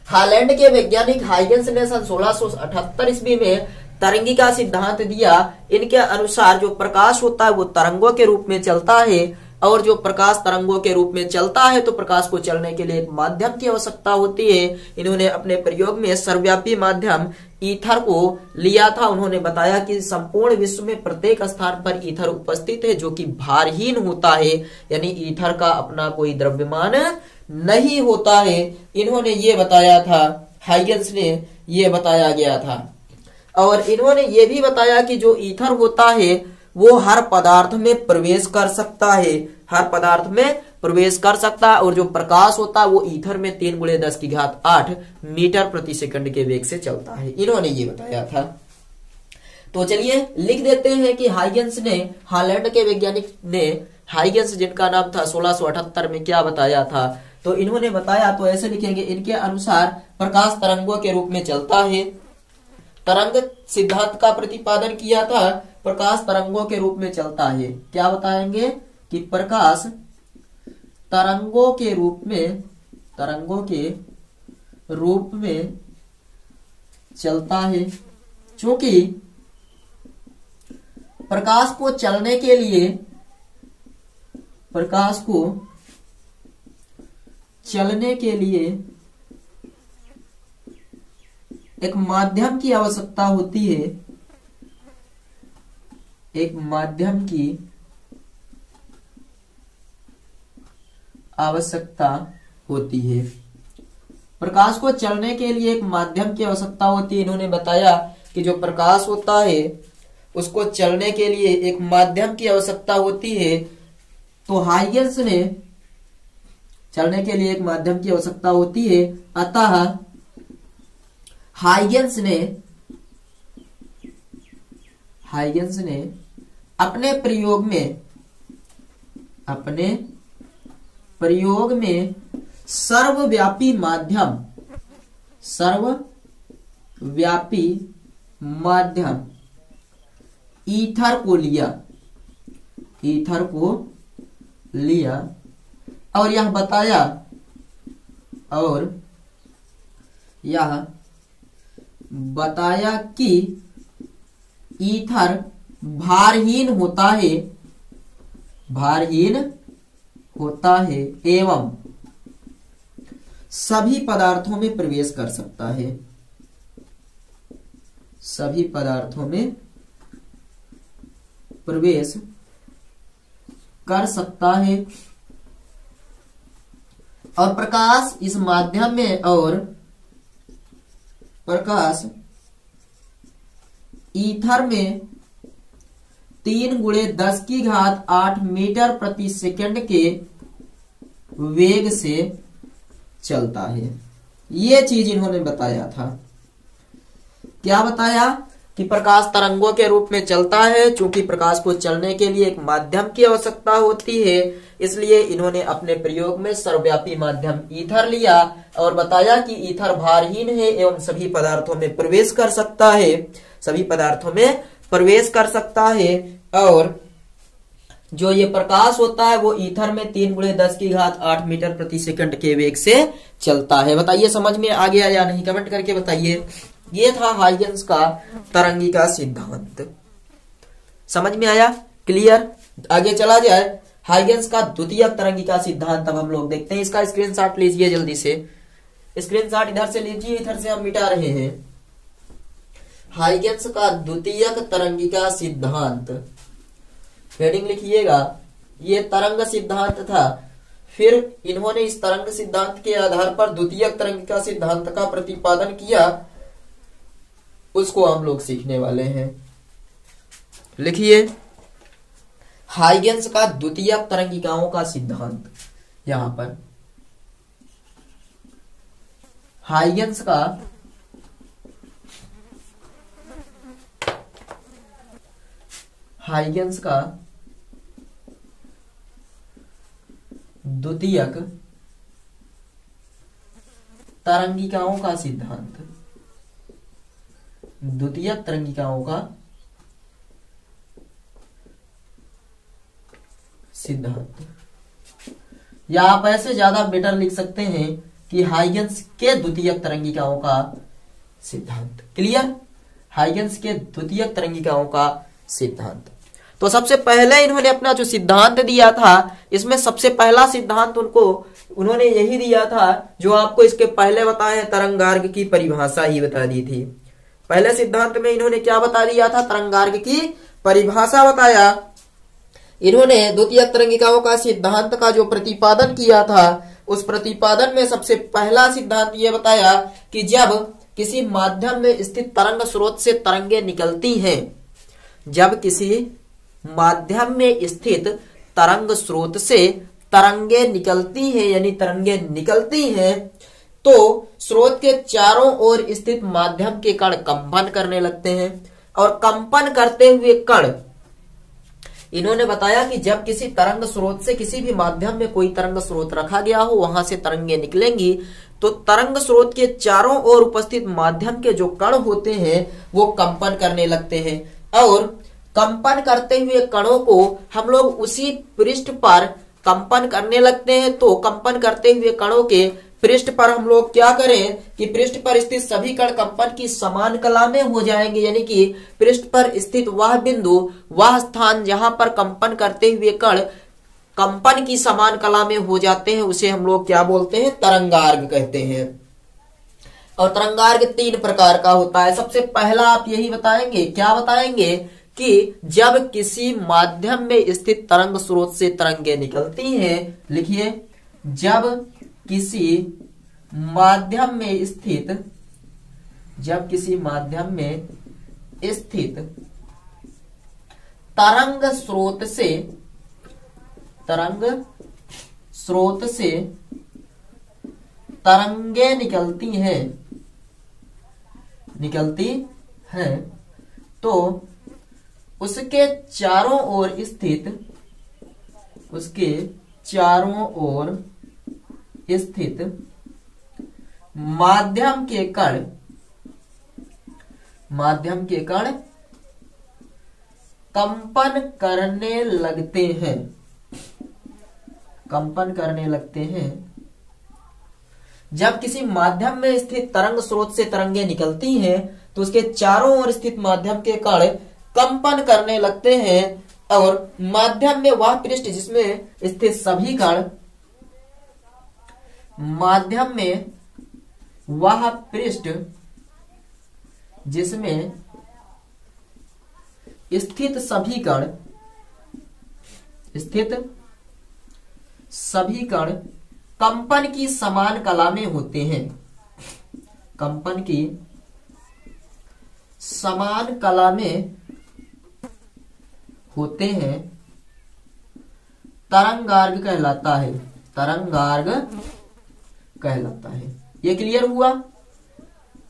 हालैंड के वैज्ञानिक हाइगेंस ने सन 1678 ईस्वी में तरंगिका सिद्धांत दिया। इनके अनुसार जो प्रकाश होता है वो तरंगों के रूप में चलता है, और जो प्रकाश तरंगों के रूप में चलता है तो प्रकाश को चलने के लिए एक माध्यम की आवश्यकता होती है। इन्होंने अपने प्रयोग में सर्वव्यापी माध्यम ईथर को लिया था। उन्होंने बताया कि संपूर्ण विश्व में प्रत्येक स्थान पर ईथर उपस्थित है जो कि भारहीन होता है, यानी ईथर का अपना कोई द्रव्यमान नहीं होता है। इन्होंने ये बताया था, हाइगेंस ने ये बताया गया था। और इन्होंने ये भी बताया कि जो ईथर होता है वो हर पदार्थ में प्रवेश कर सकता है, हर पदार्थ में प्रवेश कर सकता है। और जो प्रकाश होता है वो ईथर में 3 × 10⁸ मीटर प्रति सेकंड के वेग से चलता है। इन्होंने ये बताया था। तो चलिए लिख देते हैं कि हाइगेंस ने, हालैंड के वैज्ञानिक ने, हाइगेंस जिनका नाम था, 1678 में क्या बताया था। तो इन्होंने बताया, तो ऐसे लिखेंगे, इनके अनुसार प्रकाश तरंगों के रूप में चलता है। तरंग सिद्धांत का प्रतिपादन किया था, प्रकाश तरंगों के रूप में चलता है। क्या बताएंगे कि प्रकाश तरंगों के रूप में चलता है। क्योंकि प्रकाश को चलने के लिए एक माध्यम की आवश्यकता होती है, एक माध्यम की आवश्यकता होती है। प्रकाश को चलने के लिए एक माध्यम की आवश्यकता होती है। इन्होंने बताया कि जो प्रकाश होता है उसको चलने के लिए एक माध्यम की आवश्यकता होती है, तो हाइगेंस ने चलने के लिए एक माध्यम की आवश्यकता होती है, अतः हाइगेंस ने अपने प्रयोग में सर्वव्यापी माध्यम ईथर को लिया और यह बताया कि ईथर भारहीन होता है एवं सभी पदार्थों में प्रवेश कर सकता है। सभी पदार्थों में प्रवेश कर सकता है और प्रकाश इस माध्यम में प्रकाश ईथर में 3×10⁸ मीटर प्रति सेकंड के वेग से चलता है। ये चीज इन्होंने बताया था। क्या बताया कि प्रकाश तरंगों के रूप में चलता है। चूंकि प्रकाश को चलने के लिए एक माध्यम की आवश्यकता होती है, इसलिए इन्होंने अपने प्रयोग में सर्वव्यापी माध्यम ईथर लिया और बताया कि ईथर भारहीन है एवं सभी पदार्थों में प्रवेश कर सकता है और जो ये प्रकाश होता है वो ईथर में 3×10⁸ मीटर प्रति सेकंड के वेग से चलता है। बताइए समझ में आ गया या नहीं, कमेंट करके बताइए। ये था हाइगेंस का तरंगिका सिद्धांत। समझ में आया, क्लियर। आगे चला जाए हाइगेंस का द्वितीयक तरंगिका सिद्धांत। अब हम लोग देखते हैं, इसका स्क्रीनशॉट लीजिए, जल्दी से स्क्रीनशॉट इधर से लीजिए, इधर से हम मिटा रहे हैं। हाइगेंस का द्वितीयक तरंगिका सिद्धांत, हेडिंग लिखिएगा। ये तरंग सिद्धांत था, फिर इन्होंने इस तरंग सिद्धांत के आधार पर द्वितीयक तरंगिका सिद्धांत का प्रतिपादन किया, उसको हम लोग सीखने वाले हैं। लिखिए हाइगेंस का द्वितीयक तरंगिकाओं का सिद्धांत। यहां पर हाइगेंस का द्वितीयक तरंगिकाओं का सिद्धांत। द्वितीयक तरंगिकाओं का सिद्धांत, या आप ऐसे ज्यादा बेटर लिख सकते हैं कि हाइगेंस के द्वितीयक तरंगिकाओं का सिद्धांत। क्लियर, हाइगेंस के द्वितीयक तरंगिकाओं का सिद्धांत। तो सबसे पहले इन्होंने अपना जो सिद्धांत दिया था, इसमें सबसे पहला सिद्धांत उन्होंने यही दिया था जो आपको इसके पहले बताए, तरंगार्ग की परिभाषा ही बता दी थी। पहले सिद्धांत में इन्होंने क्या बता दिया था, तरंगार्ग की परिभाषा बताया। इन्होंने द्वितीयक तरंगिकाओं का सिद्धांत का जो प्रतिपादन किया था, उस प्रतिपादन में सबसे पहला सिद्धांत यह बताया कि जब किसी माध्यम में स्थित तरंग स्रोत से तरंगे निकलती हैं, जब किसी माध्यम में स्थित तरंग स्रोत से तरंगे निकलती हैं, यानी तरंगे निकलती हैं, तो स्रोत के चारों ओर स्थित माध्यम के कण कंपन करने लगते हैं। और कंपन करते हुए कण, इन्होंने बताया कि जब किसी तरंग स्रोत से, किसी भी माध्यम में कोई तरंग स्रोत रखा गया हो, वहां से तरंगे निकलेंगी, तो तरंग स्रोत के चारों ओर उपस्थित माध्यम के जो कण होते हैं वो कंपन करने लगते हैं। और कंपन करते हुए कणों को हम लोग उसी पृष्ठ पर कंपन करने लगते हैं। तो कंपन करते हुए कणों के पृष्ठ पर हम लोग क्या करें कि पृष्ठ पर स्थित सभी कण कंपन की समान कला में हो जाएंगे, यानी कि पृष्ठ पर स्थित वह बिंदु, वह स्थान जहां पर कंपन करते हुए कण कंपन की समान कला में हो जाते हैं, उसे हम लोग क्या बोलते हैं, तरंगार्ग कहते हैं। और तरंगार्ग 3 प्रकार का होता है। सबसे पहला आप यही बताएंगे, क्या बताएंगे कि जब किसी माध्यम में स्थित तरंग स्रोत से तरंगे निकलती हैं, लिखिए, जब किसी माध्यम में स्थित तरंग स्रोत से तरंग स्रोत से तरंगे निकलती हैं तो उसके चारों ओर स्थित माध्यम के कण कंपन करने लगते हैं। जब किसी माध्यम में स्थित तरंग स्रोत से तरंगे निकलती हैं तो उसके चारों ओर स्थित माध्यम के कण कंपन करने लगते हैं और माध्यम में वह पृष्ठ जिसमें स्थित सभी कण जिसमें स्थित सभी कण कंपन की समान कला में होते हैं। कंपन की समान कला में होते हैं, तरंगार्घ कहलाता है। ये क्लियर हुआ?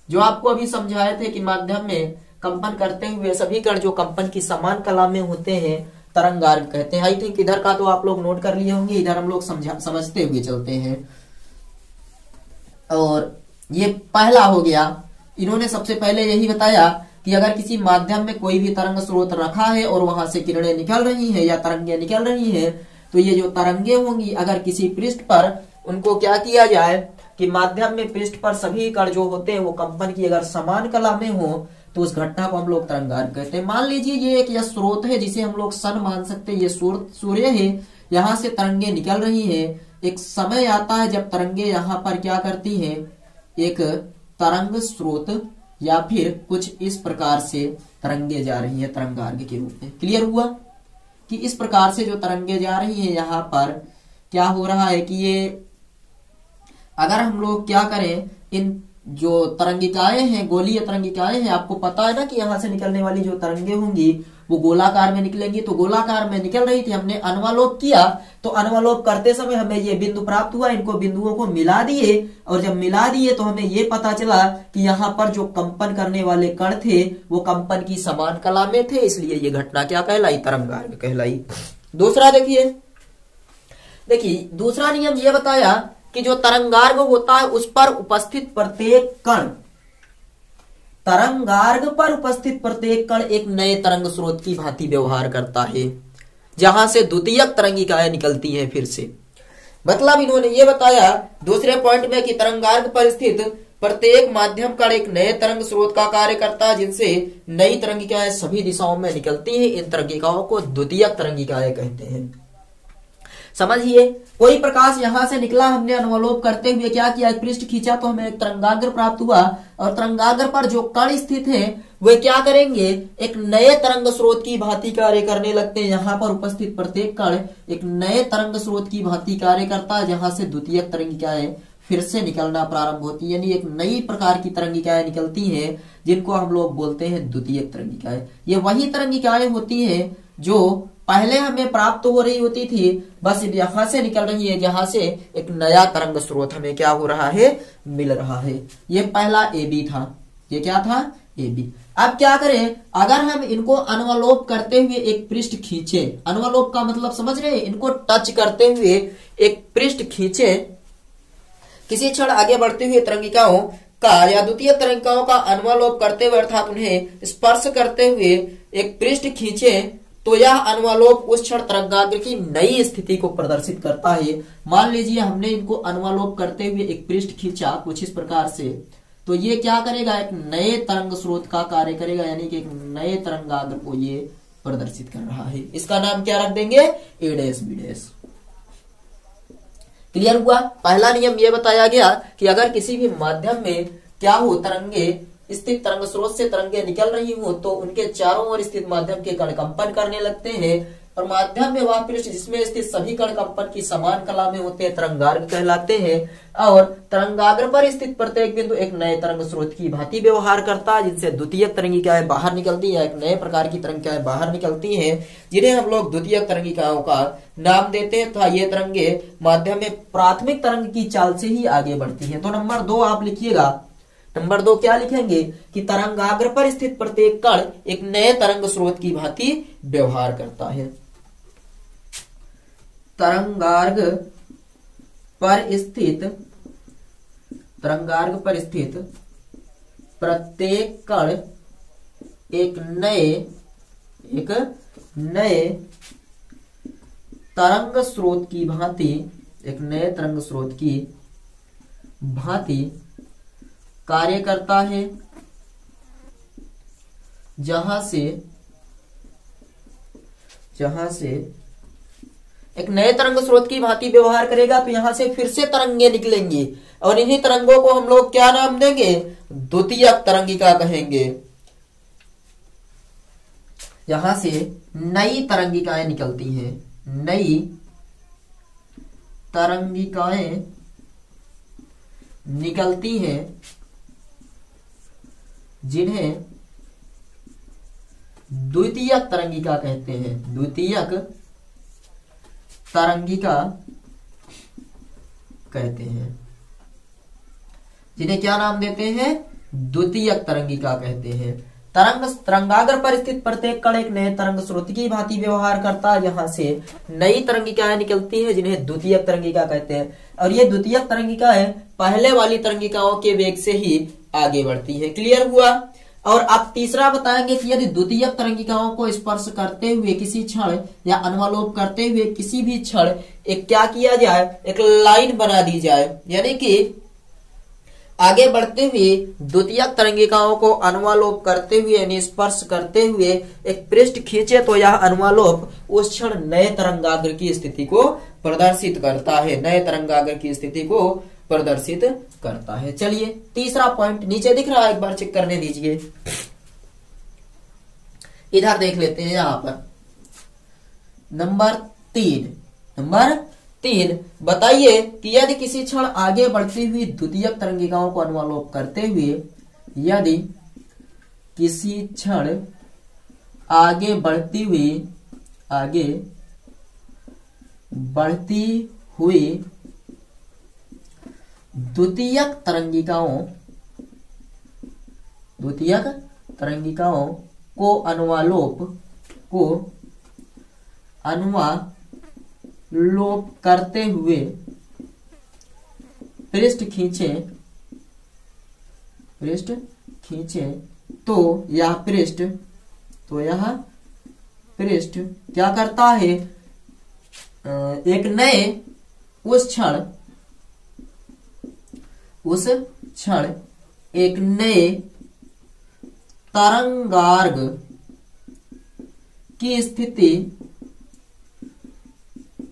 जो आपको अभी समझाए थे कि माध्यम में कंपन करते हुए सभी कण जो कंपन की समान कला में होते हैं तरंगार्घ कहते हैं। आई थिंक इधर का तो आप लोग नोट कर लिए होंगे, इधर हम लोग समझते हुए चलते हैं। और ये पहला हो गया। इन्होंने सबसे पहले यही बताया कि अगर किसी माध्यम में कोई भी तरंग स्रोत रखा है और वहां से किरणें निकल रही हैं या तरंगे निकल रही हैं तो ये जो तरंगे होंगी अगर किसी पृष्ठ पर उनको क्या किया जाए कि माध्यम में पृष्ठ पर सभी कण जो होते हैं वो कंपन की अगर समान कला में हो तो उस घटना को हम लोग तरंगार्घ कहते हैं। मान लीजिए ये एक यह स्रोत है जिसे हम लोग सन मान सकते हैं। ये सूर्य है, यहाँ से तरंगे निकल रही हैं। एक समय आता है जब तरंगे यहाँ पर क्या करती हैं, एक तरंग स्रोत या फिर कुछ इस प्रकार से तरंगे जा रही है तरंगार्घ के रूप में। क्लियर हुआ कि इस प्रकार से जो तरंगे जा रही है यहाँ पर क्या हो रहा है कि ये अगर हम लोग क्या करें, इन जो तरंगिकाएं हैं, गोलीय तरंगिकाएं हैं, आपको पता है ना कि यहाँ से निकलने वाली जो तरंगे होंगी वो गोलाकार में निकलेंगी। तो गोलाकार में निकल रही थी, हमने अनुवालोप किया तो अनुवालोप करते समय हमें ये बिंदु प्राप्त हुआ। इनको बिंदुओं को मिला दिए और जब मिला दिए तो हमें ये पता चला कि यहाँ पर जो कंपन करने वाले कण थे वो कंपन की समान कला में थे, इसलिए ये घटना क्या कहलाई, तरंगार्घ कहलाई। दूसरा देखिए दूसरा नियम ये बताया कि जो तरंगार्घ होता है उस पर उपस्थित प्रत्येक कण, तरंगार्घ पर उपस्थित प्रत्येक कण एक नए तरंग स्रोत की भांति व्यवहार करता है जहां से द्वितीयक तरंगिकाएं निकलती हैं फिर से। मतलब इन्होंने ये बताया दूसरे पॉइंट में कि तरंगार्घ पर स्थित प्रत्येक माध्यम कण एक नए तरंग स्रोत का कार्य करता है जिनसे नई तरंगिकाएं सभी दिशाओं में निकलती हैं। इन तरंगिकाओं को द्वितीयक तरंगिकाएं कहते हैं। समझिए, कोई प्रकाश यहां से निकला, हमने अनुवलोप करते हुए क्या किया, पृष्ठ खींचा तो हमें एक तरंगाग्र प्राप्त हुआ और तरंगाग्र पर जो कण स्थित है वे क्या करेंगे, एक नए तरंग स्रोत की भांति कार्य करने लगते हैं। यहाँ पर उपस्थित प्रत्येक कण एक नए तरंग स्रोत की भांति कार्य करता है जहां से द्वितीयक तरंगिकाएं फिर से निकलना प्रारंभ होती है, यानी एक नई प्रकार की तरंगिकाएं निकलती हैं जिनको हम लोग बोलते हैं द्वितीयक तरंगिकाएं। ये वही तरंगिकाएं होती हैं जो पहले हमें प्राप्त हो रही होती थी, बस यहां से निकल रही है जहां से एक नया तरंग स्रोत हमें क्या हो रहा है, मिल रहा है। ये पहला AB था, ये क्या था, AB। अब क्या करें, अगर हम इनको अनुवलोप करते हुए एक पृष्ठ खींचे, अनुवलोप का मतलब समझ रहे हैं, इनको टच करते हुए एक पृष्ठ खींचे, किसी क्षण आगे बढ़ते हुए तरंगिकाओं का या द्वितीय तरंगिकाओं का अनुवलोप करते हुए अर्थात उन्हें स्पर्श करते हुए एक पृष्ठ खींचे तो यह अनुवलोप उस क्षण तरंगाग्र की नई स्थिति को प्रदर्शित करता है। मान लीजिए हमने इनको अनुवलोप करते हुए एक पृष्ठ खींचा कुछ इस प्रकार से, तो ये क्या करेगा, एक नए तरंग स्रोत का कार्य करेगा, यानी कि एक नए तरंगाग्र को ये प्रदर्शित कर रहा है। इसका नाम क्या रख देंगे, A', B'। क्लियर हुआ। पहला नियम यह बताया गया कि अगर किसी भी माध्यम में क्या हो, तरंगे स्थित तरंग स्रोत से तरंगे निकल रही हो तो उनके चारों ओर स्थित माध्यम के कण कंपन करने लगते हैं और माध्यम में वह पृष्ठ जिसमें स्थित सभी कण कंपन की समान कला में होते हैं तरंगार्घ कहलाते हैं। और तरंगाग्र पर स्थित प्रत्येक बिंदु एक नए तरंग स्रोत की भांति व्यवहार करता है, जिनसे द्वितीयक तरंगिकाएं बाहर निकलती है, एक नए प्रकार की तरंगिकाएं बाहर निकलती हैं, जिन्हें हम लोग द्वितीयक तरंगिकाओं का नाम देते हैं। तो ये तरंगे माध्यम में प्राथमिक तरंग की चाल से ही आगे बढ़ती है। तो नंबर 2 आप लिखिएगा। नंबर 2 क्या लिखेंगे कि तरंगाग्र पर स्थित प्रत्येक कण एक नए तरंग स्रोत की भांति व्यवहार करता है। तरंगार्घ पर स्थित प्रत्येक कण एक नए तरंग स्रोत की भांति, एक नए तरंग स्रोत की भांति कार्य करता है, जहां से एक नए तरंग स्रोत की भांति व्यवहार करेगा। तो यहां से फिर से तरंगे निकलेंगी और इन्हीं तरंगों को हम लोग क्या नाम देंगे? द्वितीयक तरंगिका कहेंगे। यहां से नई तरंगिकाएं निकलती हैं, नई तरंगिकाएं निकलती हैं, जिन्हें द्वितीयक तरंगिका कहते हैं। द्वितीयक तरंगिका कहते हैं, जिन्हें क्या नाम देते हैं? द्वितीयक तरंगिका कहते हैं। तरंगाग्र पर स्थित प्रत्येक कण एक नए तरंग स्रोत की भांति व्यवहार करता है, जहां से नई तरंगिकाएं निकलती हैं, जिन्हें द्वितीयक तरंगिका कहते हैं। और ये द्वितीयक तरंगिकाएं पहले वाली तरंगिकाओं के वेग से ही आगे बढ़ती है। क्लियर हुआ? और आप तीसरा बताएंगे कि यदि द्वितीयक तरंगिकाओं को स्पर्श करते हुए किसी क्षण या अनुलोप करते हुए किसी भी क्षण एक क्या किया जाए? एक लाइन बना दी जाए, यानी कि आगे बढ़ते हुए द्वितीयक तरंगिकाओं को अनुलोप करते हुए यानी स्पर्श करते हुए एक पृष्ठ खींचे, तो यह अनुलोप उस क्षण नए तरंगाग्र की स्थिति को प्रदर्शित करता है, नए तरंगाग्र की स्थिति को प्रदर्शित करता है। चलिए तीसरा पॉइंट नीचे दिख रहा है, एक बार चेक करने दीजिए। इधर देख लेते हैं। यहां पर नंबर 3 बताइए कि यदि किसी क्षण आगे बढ़ती हुई द्वितीयक तरंगिकाओं को अनुलोप करते हुए, यदि किसी क्षण आगे बढ़ती हुई द्वितीयक तरंगिकाओं को अनुलोप करते हुए पृष्ठ खींचे, तो यह पृष्ठ क्या करता है? एक नए उस क्षण एक नए तरंगार्घ की स्थिति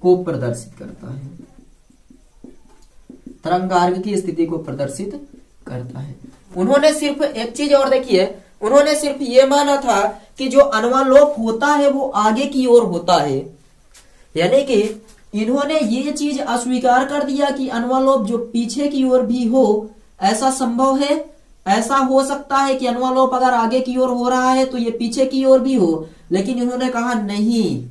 को प्रदर्शित करता है। तरंगार्घ की स्थिति को प्रदर्शित करता है। उन्होंने सिर्फ एक चीज और देखिए, उन्होंने सिर्फ ये माना था कि जो अनुलोप होता है वो आगे की ओर होता है, यानी कि इन्होंने ये चीज अस्वीकार कर दिया कि अनुलोप जो पीछे की ओर भी हो, ऐसा संभव है। ऐसा हो सकता है कि अनुलोप अगर आगे की ओर हो रहा है तो ये पीछे की ओर भी हो, लेकिन इन्होंने कहा नहीं,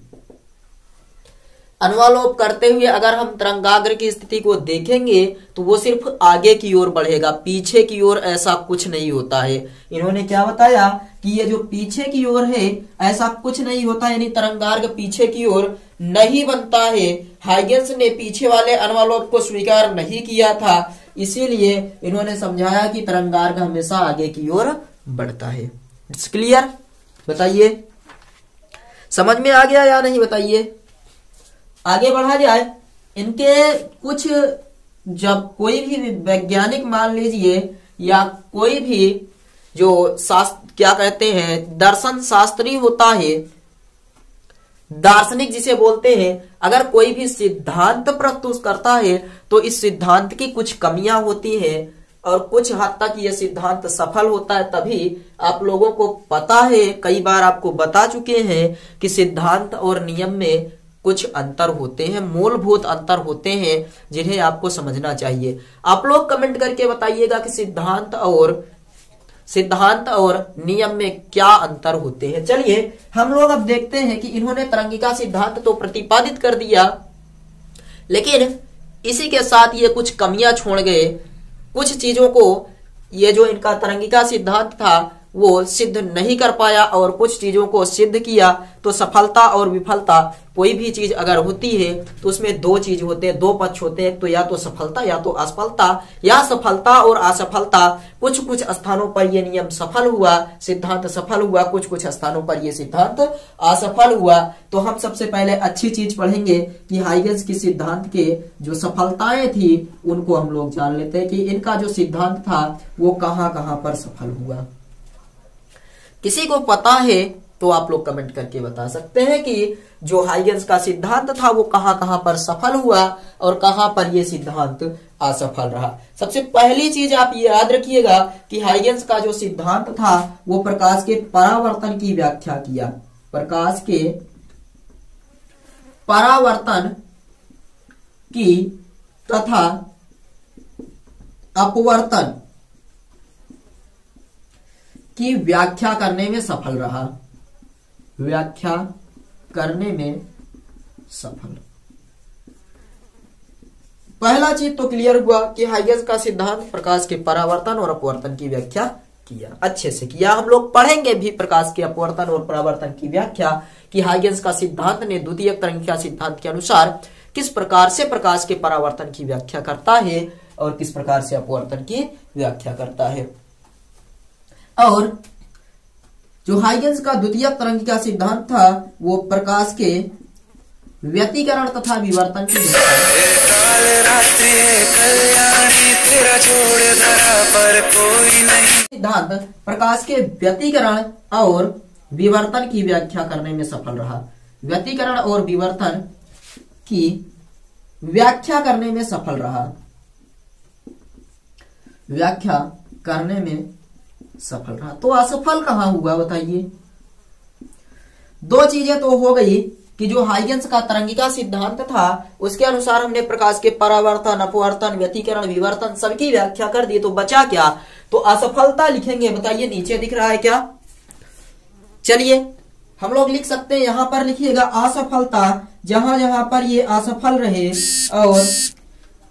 अनुलोप करते हुए अगर हम तरंगाग्र की स्थिति को देखेंगे तो वो सिर्फ आगे की ओर बढ़ेगा, पीछे की ओर ऐसा कुछ नहीं होता है। इन्होंने क्या बताया कि ये जो पीछे की ओर है ऐसा कुछ नहीं होता, यानी तरंगार्घ पीछे की ओर नहीं बनता है। हाइगेंस ने पीछे वाले अनुलोप को स्वीकार नहीं किया था, इसीलिए इन्होंने समझाया कि तरंगार्घ हमेशा आगे की ओर बढ़ता है। It's clear? बताइए समझ में आ गया या नहीं? बताइए आगे बढ़ा जाए। इनके कुछ, जब कोई भी वैज्ञानिक मान लीजिए या कोई भी जो शास्त्र क्या कहते हैं दर्शन शास्त्री होता है, दार्शनिक जिसे बोलते हैं, अगर कोई भी सिद्धांत प्रस्तुत करता है तो इस सिद्धांत की कुछ कमियां होती हैं और कुछ हद तक यह सिद्धांत सफल होता है, तभी आप लोगों को पता है, कई बार आपको बता चुके हैं कि सिद्धांत और नियम में कुछ अंतर होते हैं, मूलभूत अंतर होते हैं जिन्हें आपको समझना चाहिए। आप लोग कमेंट करके बताइएगा कि सिद्धांत और नियम में क्या अंतर होते हैं। चलिए हम लोग अब देखते हैं कि इन्होंने तरंगिका सिद्धांत तो प्रतिपादित कर दिया, लेकिन इसी के साथ ये कुछ कमियां छोड़ गए। कुछ चीजों को ये जो इनका तरंगिका सिद्धांत था वो सिद्ध नहीं कर पाया, और कुछ चीजों को सिद्ध किया। तो सफलता और विफलता, कोई भी चीज अगर होती है तो उसमें दो चीज होते हैं, दो पक्ष होते हैं, तो या तो सफलता या तो असफलता, या सफलता और असफलता। कुछ कुछ स्थानों पर यह नियम सफल हुआ, सिद्धांत सफल हुआ, कुछ कुछ स्थानों पर यह सिद्धांत असफल हुआ। तो हम सबसे पहले अच्छी चीज पढ़ेंगे कि हाइगेंस की सिद्धांत के जो सफलताएं थी उनको हम लोग जान लेते हैं कि इनका जो सिद्धांत था वो कहां कहां पर सफल हुआ। किसी को पता है तो आप लोग कमेंट करके बता सकते हैं कि जो हाइगेंस का सिद्धांत था वो कहां कहां पर सफल हुआ और कहां पर यह सिद्धांत असफल रहा। सबसे पहली चीज आप ये याद रखिएगा कि हाइगेंस का जो सिद्धांत था वो प्रकाश के परावर्तन की व्याख्या किया। प्रकाश के परावर्तन की तथा अपवर्तन की व्याख्या करने में सफल रहा। व्याख्या करने में सफल। पहला चीज तो क्लियर हुआ कि हाइगेंस का सिद्धांत प्रकाश के परावर्तन और अपवर्तन की व्याख्या किया, अच्छे से किया। हम लोग पढ़ेंगे भी प्रकाश के अपवर्तन और परावर्तन की व्याख्या कि हाइगेंस का सिद्धांत ने द्वितीयक तरंगिका सिद्धांत के अनुसार किस प्रकार से प्रकाश के परावर्तन की व्याख्या करता है और किस प्रकार से अपवर्तन की व्याख्या करता है। और जो हाइगेंस का द्वितीयक तरंगिका सिद्धांत था वो प्रकाश के व्यतिकरण तथा विवर्तन की सिद्धांत प्रकाश के व्यतिकरण और विवर्तन की व्याख्या करने में सफल रहा। व्यतिकरण और विवर्तन की व्याख्या करने में सफल रहा। व्याख्या करने में सफल रहा। तो असफल कहां हुआ बताइए। दो चीजें तो हो गई कि जो हाइगेंस का तरंगिका सिद्धांत था उसके अनुसार हमने प्रकाश के परावर्तन, अपवर्तन, व्यतिकरण, विवर्तन सबकी व्याख्या कर दी, तो बचा क्या? तो असफलता लिखेंगे। बताइए नीचे दिख रहा है क्या? चलिए हम लोग लिख सकते हैं, यहां पर लिखिएगा असफलता, जहां जहां पर ये असफल रहे। और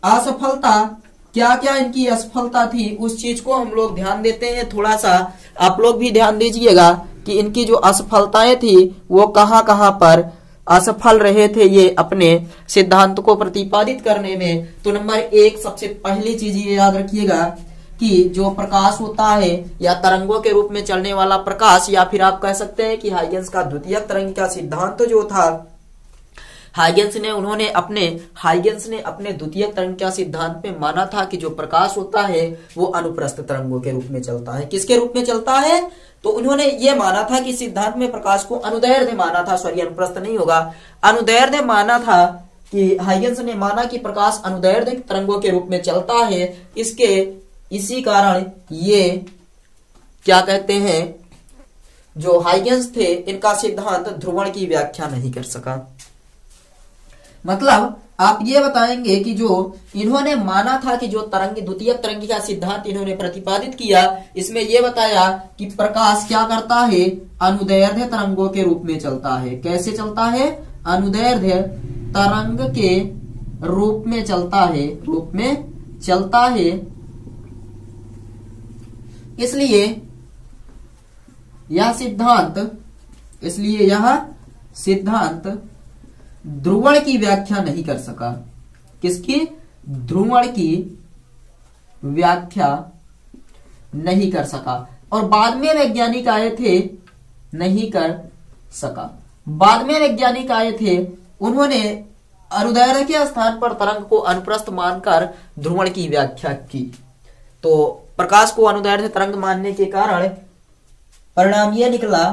असफलता क्या क्या इनकी असफलता थी उस चीज को हम लोग ध्यान देते हैं। थोड़ा सा आप लोग भी ध्यान दीजिएगा कि इनकी जो असफलताएं थी वो कहां कहां पर असफल रहे थे ये अपने सिद्धांत को प्रतिपादित करने में। तो नंबर एक, सबसे पहली चीज ये याद रखिएगा कि जो प्रकाश होता है या तरंगों के रूप में चलने वाला प्रकाश, या फिर आप कह सकते हैं कि हाइगेंस का द्वितीयक तरंगिका सिद्धांत जो था, हाइगेंस ने अपने द्वितीयक तरंगिका सिद्धांत में माना था कि जो प्रकाश होता है वो अनुप्रस्थ तरंगों के रूप में चलता है। किसके रूप में चलता है? तो उन्होंने ये माना था कि सिद्धांत में प्रकाश को अनुदैर्ध्य माना था, सॉरी अनुप्रस्थ नहीं होगा, अनुदैर्ध्य माना था कि हाइगेंस ने माना कि प्रकाश अनुदैर्ध्य तरंगों के रूप में चलता है। इसी कारण ये क्या कहते हैं, जो हाइगेंस थे इनका सिद्धांत ध्रुवण की व्याख्या नहीं कर सका। मतलब आप ये बताएंगे कि जो इन्होंने माना था कि जो द्वितीयक तरंगिका सिद्धांत इन्होंने प्रतिपादित किया, इसमें यह बताया कि प्रकाश क्या करता है, अनुदैर्ध्य तरंगों के रूप में चलता है। कैसे चलता है? अनुदैर्ध्य तरंग के रूप में चलता है। इसलिए यह सिद्धांत ध्रुवण की व्याख्या नहीं कर सका। किसकी? ध्रुवण की व्याख्या नहीं कर सका। और बाद में वैज्ञानिक आए थे, नहीं कर सका। बाद में वैज्ञानिक आए थे, उन्होंने अनुदैर्ध्य के स्थान पर तरंग को अनुप्रस्थ मानकर ध्रुवण की व्याख्या की। तो प्रकाश को अनुदैर्ध्य तरंग मानने के कारण परिणाम यह निकला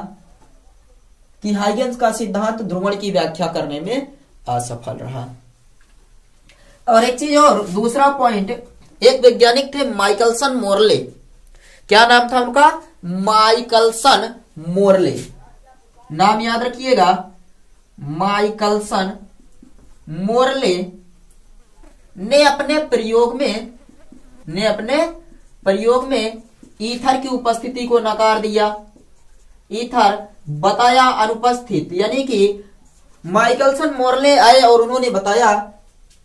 कि हाइगेंस का सिद्धांत ध्रुवण की व्याख्या करने में असफल रहा। और एक चीज और, दूसरा पॉइंट एक वैज्ञानिक थे माइकलसन मोरले। क्या नाम था उनका? Michelson Morley. नाम याद रखिएगा, माइकलसन मोरले ने अपने प्रयोग में ईथर की उपस्थिति को नकार दिया। ईथर बताया अनुपस्थित, यानी कि माइकलसन मोरले आए और उन्होंने बताया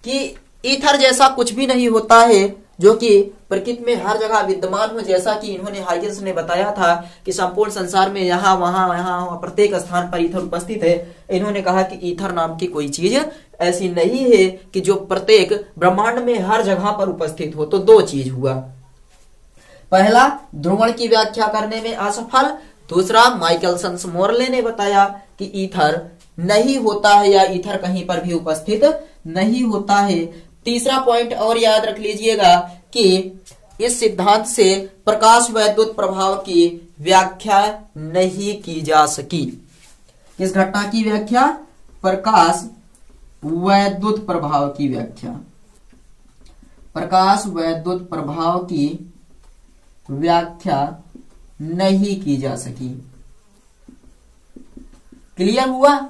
कि ईथर जैसा कुछ भी नहीं होता है जो कि प्रकृति में हर जगह विद्यमान हो, जैसा कि इन्होंने हाइगेंस ने बताया था कि संपूर्ण संसार में यहाँ वहां प्रत्येक स्थान पर ईथर उपस्थित है। इन्होंने कहा कि ईथर नाम की कोई चीज ऐसी नहीं है कि जो प्रत्येक ब्रह्मांड में हर जगह पर उपस्थित हो। तो दो चीज हुआ, पहला ध्रुवण की व्याख्या करने में असफल, दूसरा माइकलसन मोरले ने बताया कि ईथर नहीं होता है या ईथर कहीं पर भी उपस्थित नहीं होता है। तीसरा पॉइंट और याद रख लीजिएगा कि इस सिद्धांत से प्रकाश वैद्युत प्रभाव की व्याख्या नहीं की जा सकी। किस घटना की व्याख्या? प्रकाश वैद्युत प्रभाव की व्याख्या। प्रकाश वैद्युत प्रभाव की व्याख्या नहीं की जा सकी। क्लियर हुआ?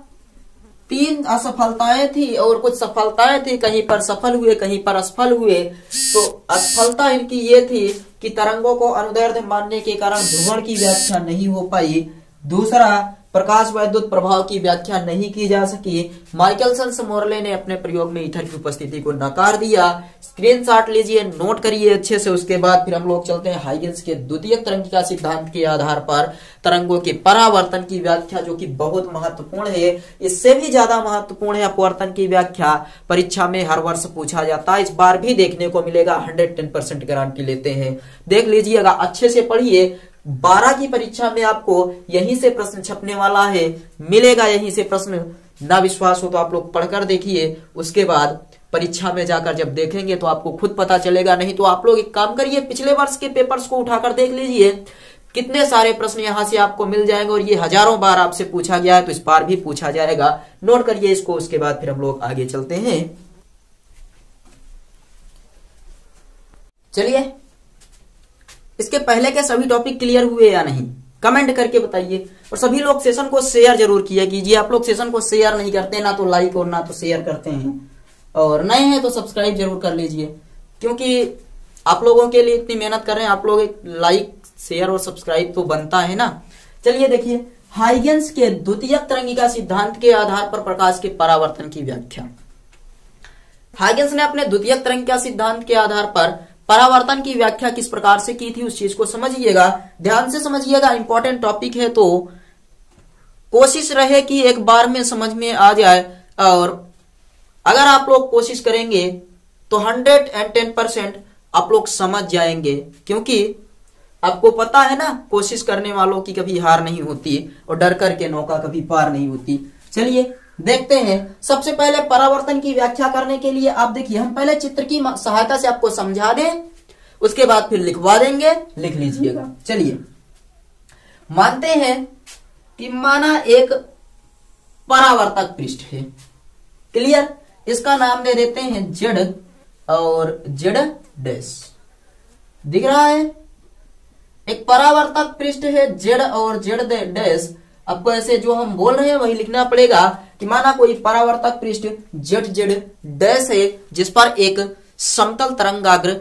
3 असफलताएं थी और कुछ सफलताएं थी, कहीं पर सफल हुए कहीं पर असफल हुए। तो असफलता इनकी ये थी कि तरंगों को अनुदैर्ध्य मानने के कारण ध्रुवण की व्याख्या नहीं हो पाई। दूसरा, प्रकाश वैद्युत प्रभाव की व्याख्या नहीं की जा सकी। माइकलसन मोरले ने अपने प्रयोग में ईथर की उपस्थिति को नकार दिया। स्क्रीनशॉट लीजिए, नोट करिए अच्छे से। उसके बाद फिर हम लोग चलते हैं हाइगेंस के द्वितीयक तरंगिका सिद्धांत के आधार पर तरंगों के परावर्तन की व्याख्या, जो कि बहुत महत्वपूर्ण है। इससे भी ज्यादा महत्वपूर्ण है अपवर्तन की व्याख्या। परीक्षा में हर वर्ष पूछा जाता है, इस बार भी देखने को मिलेगा। 110% गारंटी लेते हैं। देख लीजिएगा, अच्छे से पढ़िए। 12 की परीक्षा में आपको यहीं से प्रश्न छपने वाला है, मिलेगा यहीं से प्रश्न। ना विश्वास हो तो आप लोग पढ़कर देखिए, उसके बाद परीक्षा में जाकर जब देखेंगे तो आपको खुद पता चलेगा। नहीं तो आप लोग एक काम करिए, पिछले वर्ष के पेपर्स को उठाकर देख लीजिए, कितने सारे प्रश्न यहां से आपको मिल जाएंगे। और ये हजारों बार आपसे पूछा गया है, तो इस बार भी पूछा जाएगा। नोट करिए इसको, उसके बाद फिर हम लोग आगे चलते हैं। चलिए, इसके पहले के सभी टॉपिक क्लियर हुए या नहीं, कमेंट करके बताइए। और सभी लोग सेशन को शेयर जरूर किया कीजिए। आप लोग सेशन को शेयर नहीं करते, ना तो लाइक और ना तो शेयर करते हैं। और नए हैं तो सब्सक्राइब जरूर कर लीजिए, क्योंकि आप लोगों के लिए इतनी मेहनत कर रहे हैं। आप लोग एक लाइक शेयर और सब्सक्राइब तो बनता है ना। चलिए देखिए, हाइगेंस के द्वितीयक तरंगिका सिद्धांत के आधार पर प्रकाश के परावर्तन की व्याख्या। हाइगेंस ने अपने द्वितीयक तरंगिका सिद्धांत के आधार पर परावर्तन की व्याख्या किस प्रकार से की थी, उस चीज को समझिएगा, ध्यान से समझिएगा। इंपॉर्टेंट टॉपिक है, तो कोशिश रहे कि एक बार में समझ में आ जाए। और अगर आप लोग कोशिश करेंगे तो 110% आप लोग समझ जाएंगे, क्योंकि आपको पता है ना, कोशिश करने वालों की कभी हार नहीं होती और डर करके नौका कभी पार नहीं होती। चलिए देखते हैं। सबसे पहले परावर्तन की व्याख्या करने के लिए आप देखिए, हम पहले चित्र की सहायता से आपको समझा दें, उसके बाद फिर लिखवा देंगे, लिख लीजिएगा। चलिए, मानते हैं कि माना एक परावर्तक पृष्ठ है। क्लियर? इसका नाम दे देते हैं जेड और जेड डैश। दिख रहा है? एक परावर्तक पृष्ठ है जेड और जेड डैश। आपको ऐसे जो हम बोल रहे हैं वही लिखना पड़ेगा कि माना कोई परावर्तक पृष्ठ जेड जेड डैश है, जिस पर एक समतल तरंगाग्र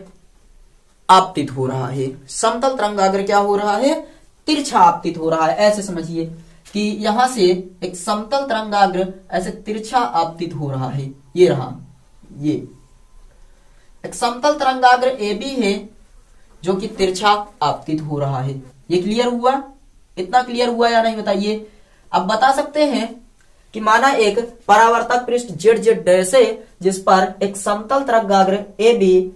आपतित हो रहा है। समतल तरंगाग्र क्या हो रहा है? तिरछा आपतित हो रहा है। ऐसे समझिए कि यहां से एक समतल तरंगाग्र ऐसे तिरछा आपतित हो रहा है। ये रहा, ये एक समतल तरंगाग्र AB है जो कि तिरछा आपतित हो रहा है। ये क्लियर हुआ? इतना क्लियर हुआ या नहीं बताइए। अब बता सकते हैं कि माना एक परावर्तक पृष्ठ जेड जेड डैश है, जिस पर एक समतल तरंगाग्र AB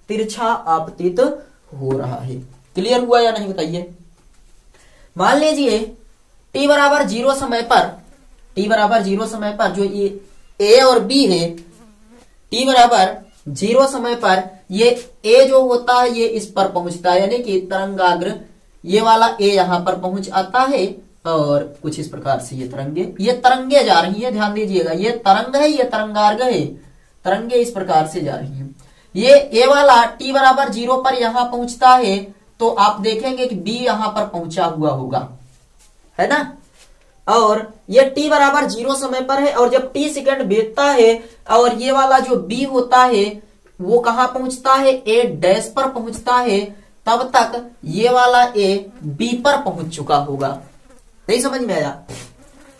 तिरछा आपतित हो रहा है। क्लियर हुआ या नहीं बताइए। मान लीजिए t बराबर 0 समय पर, t बराबर 0 समय पर जो ये A और B है, t बराबर 0 समय पर ये A जो होता है ये इस पर पहुंचता है, यानी कि तरंगाग्र ये वाला A यहां पर पहुंच आता है। और कुछ इस प्रकार से ये तरंगे जा रही है। ध्यान दीजिएगा, ये तरंग है, ये तरंगाग्र है। तरंगे इस प्रकार से जा रही हैं। ये ए वाला t बराबर 0 पर यहां पहुंचता है तो आप देखेंगे कि b यहां पर पहुंचा हुआ होगा, है ना। और ये t बराबर 0 समय पर है और जब t सेकंड बीतता है और ये वाला जो b होता है वो कहां पहुंचता है, a डैश पर पहुंचता है, तब तक ये वाला a b पर पहुंच चुका होगा। नहीं समझ में आया?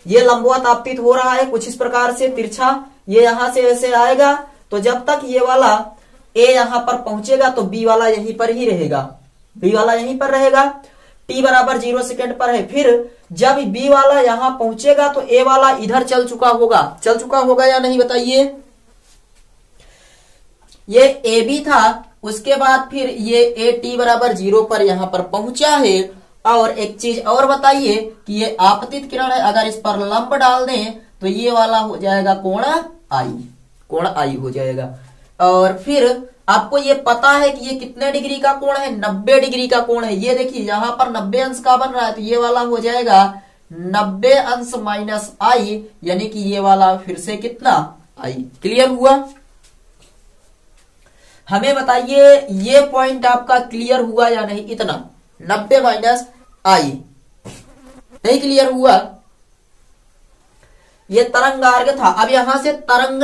ये लंबवत आपतित हो रहा है कुछ इस प्रकार से तिरछा, ये यहां से ऐसे आएगा तो जब तक ये वाला a यहां पर पहुंचेगा तो b वाला यहीं पर ही रहेगा, b वाला यहीं पर रहेगा। t बराबर 0 सेकंड पर है, फिर जब b वाला यहां पहुंचेगा तो a वाला इधर चल चुका होगा या नहीं बताइए। ये AB था, उसके बाद फिर ये a t बराबर 0 पर यहां पर पहुंचा है। और एक चीज और बताइए कि ये आपतित किरण है, अगर इस पर लंब डाल दें तो ये वाला हो जाएगा कोण I हो जाएगा। और फिर आपको ये पता है कि ये कितने डिग्री का कोण है, 90 डिग्री का कोण है। ये देखिए यहां पर 90 अंश का बन रहा है तो ये वाला हो जाएगा 90 अंश माइनस I, यानी कि ये वाला फिर से कितना I। क्लियर हुआ? हमें बताइए ये पॉइंट आपका क्लियर हुआ या नहीं? इतना 90 माइनस I नहीं क्लियर हुआ? ये तरंगार्घ था। अब यहां से तरंग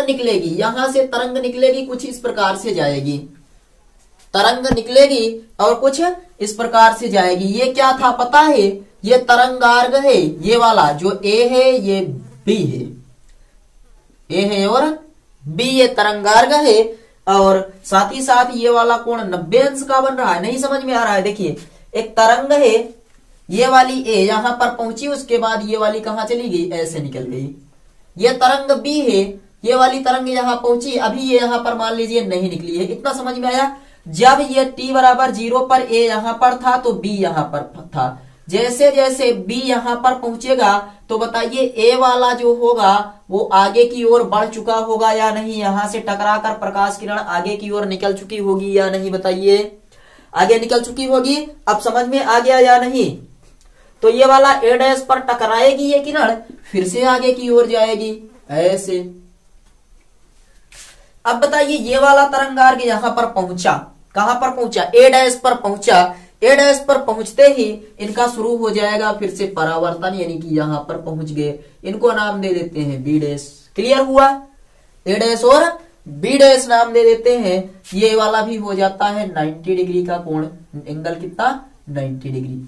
निकलेगी, कुछ इस प्रकार से जाएगी, तरंग निकलेगी और कुछ इस प्रकार से जाएगी। ये क्या था पता है? ये तरंगार्घ है, ये वाला जो A है ये B है, A है और B ये तरंगार्घ है। और साथ ही साथ ये वाला कोण 90 अंश का बन रहा है। नहीं समझ में आ रहा है? देखिए एक तरंग है, ये वाली A यहां पर पहुंची, उसके बाद ये वाली कहां चली गई, ऐसे निकल गई। ये तरंग B है, ये वाली तरंग यहां पहुंची, अभी ये यहां पर मान लीजिए नहीं निकली है। इतना समझ में आया? जब ये t बराबर 0 पर A यहां पर था तो B यहां पर था। जैसे जैसे B यहां पर पहुंचेगा तो बताइए A वाला जो होगा वो आगे की ओर बढ़ चुका होगा या नहीं? यहां से टकराकर प्रकाश किरण आगे की ओर निकल चुकी होगी या नहीं? बताइए, आगे निकल चुकी होगी। अब समझ में आ गया या नहीं? तो ये वाला A डैश पर टकराएगी ये किरण, फिर से आगे की ओर जाएगी ऐसे। अब बताइए ये वाला तरंगार्घ यहां पर पहुंचा, कहां पर पहुंचा, A डैश पर पहुंचा। A डैश पर पहुंचते ही इनका शुरू हो जाएगा फिर से परावर्तन, यानी कि यहां पर पहुंच गए, इनको नाम दे देते हैं B डैश। क्लियर हुआ? A डैश और B डैश नाम दे देते हैं। ये वाला भी हो जाता है 90 डिग्री का कोण, एंगल कितना, 90 डिग्री।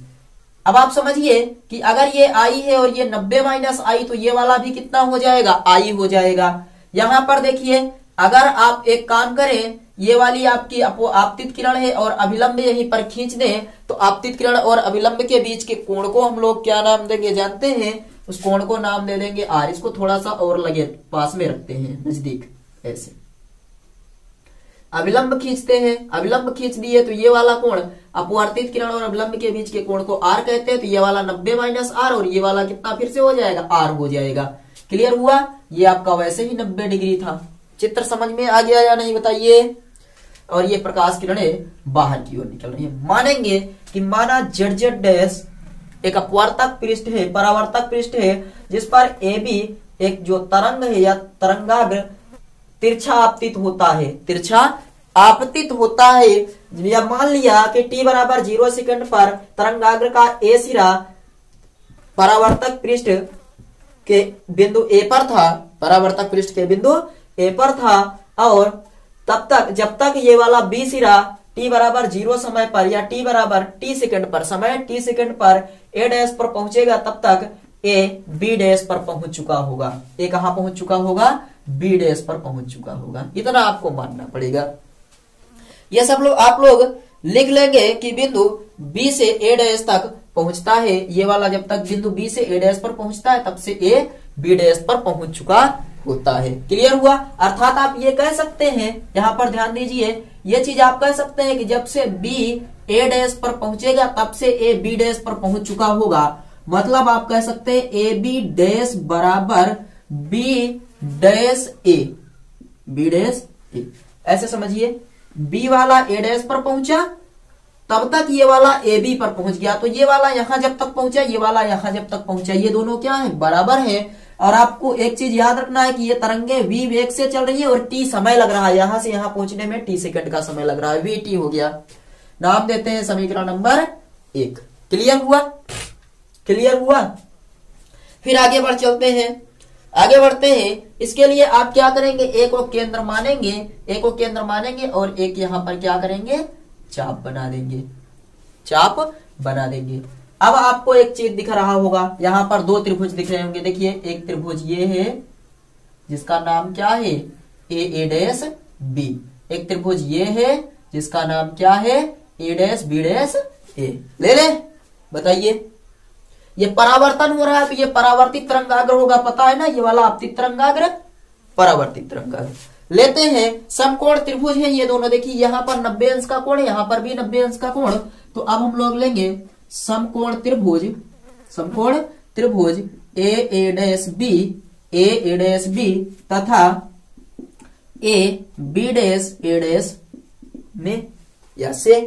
अब आप समझिए कि अगर ये I है और ये 90 माइनस I तो ये वाला भी कितना हो जाएगा, I हो जाएगा। यहां पर देखिए अगर आप एक काम करें, ये वाली आपकी आपतित किरण है और अभिलंब यहीं पर खींच दें तो आपतित किरण और अभिलंब के बीच के कोण को हम लोग क्या नाम देंगे जानते हैं? उस कोण को नाम दे देंगे R। इसको थोड़ा सा और लगे पास में रखते हैं, नजदीक ऐसे। अभिलंब खींचते हैं, अभिलंब खींच दिए तो ये वाला कोण अपवर्तित किरण और अभिलंब के बीच के कोण को R कहते हैं। तो ये वाला 90 माइनस R और ये वाला कितना फिर से हो जाएगा, R हो जाएगा। क्लियर हुआ? ये आपका वैसे ही 90 डिग्री था। चित्र समझ में आ गया या नहीं बताइए? और ये प्रकाश किरणें बाहर की ओर निकल रही है। मानेंगे कि माना ZZ डैश एक अपवर्तक पृष्ठ है, परावर्तक पृष्ठ है, जिस पर AB एक जो तरंग है या तरंगाग्र तिरछा आपतित होता है, तिरछा आपतित होता है। या मान लिया कि t बराबर 0 सेकंड पर तरंगाग्र का A सिरा परावर्तक पृष्ठ के बिंदु A पर था, परावर्तक पृष्ठ के बिंदु A पर था। और तब तक जब तक ये वाला B सिरा t बराबर 0 समय पर या t बराबर t सेकंड पर, समय t सेकंड पर A डैश पर पहुंचेगा, तब तक A B डैश पर पहुंच चुका होगा। A कहां पहुंच चुका होगा, B डैश पर पहुंच चुका होगा। इतना आपको मानना पड़ेगा। ये सब लोग आप लोग लिख लेंगे कि बिंदु B से A डैश तक पहुंचता है। ये वाला जब तक बिंदु B से A डैश पर पहुंचता है तब से A B डैश पर पहुंच चुका होता है। क्लियर हुआ? अर्थात आप ये कह सकते हैं, यहां पर ध्यान दीजिए, ये चीज आप कह सकते हैं कि जब से B A डैश पर पहुंचेगा तब से A B डैश पर पहुंच चुका होगा। मतलब आप कह सकते हैं AB डैश बराबर B dash A, B dash A। ऐसे समझिए, B वाला A डैश पर पहुंचा तब तक ये वाला AB पर पहुंच गया। तो ये वाला यहां जब तक पहुंचा, ये वाला यहां जब तक पहुंचा, ये दोनों क्या है, बराबर है। और आपको एक चीज याद रखना है कि ये तरंगे v वेग से चल रही है और t समय लग रहा है, यहां से यहां पहुंचने में t सेकंड का समय लग रहा है, vt हो गया। नाम देते हैं समीकरण नंबर 1। क्लियर हुआ? क्लियर हुआ? फिर आगे बढ़ चलते हैं, आगे बढ़ते हैं। इसके लिए आप क्या करेंगे, एक को केंद्र मानेंगे, एक को केंद्र मानेंगे और एक यहां पर क्या करेंगे, चाप बना देंगे, चाप बना देंगे। अब आपको एक चीज दिख रहा होगा, यहां पर दो त्रिभुज दिख रहे होंगे। देखिए एक त्रिभुज ये है जिसका नाम क्या है, ए डैश बी। एक त्रिभुज ये है जिसका नाम क्या है, ए डैश बी डैश ए। ले बताइए, ये परावर्तन हो रहा है तो ये परावर्तित तरंगाग्र होगा, पता है ना, ये वाला आपतित तरंगाग्र, परावर्तित तरंगाग्र। लेते हैं समकोण त्रिभुज है ये दोनों। देखिए यहाँ पर 90 अंश का कोण, यहाँ पर भी 90 अंश का कोण। तो अब हम लोग लेंगे समकोण त्रिभुज, समकोण त्रिभुज ए डैश बी तथा ए डैश में, या से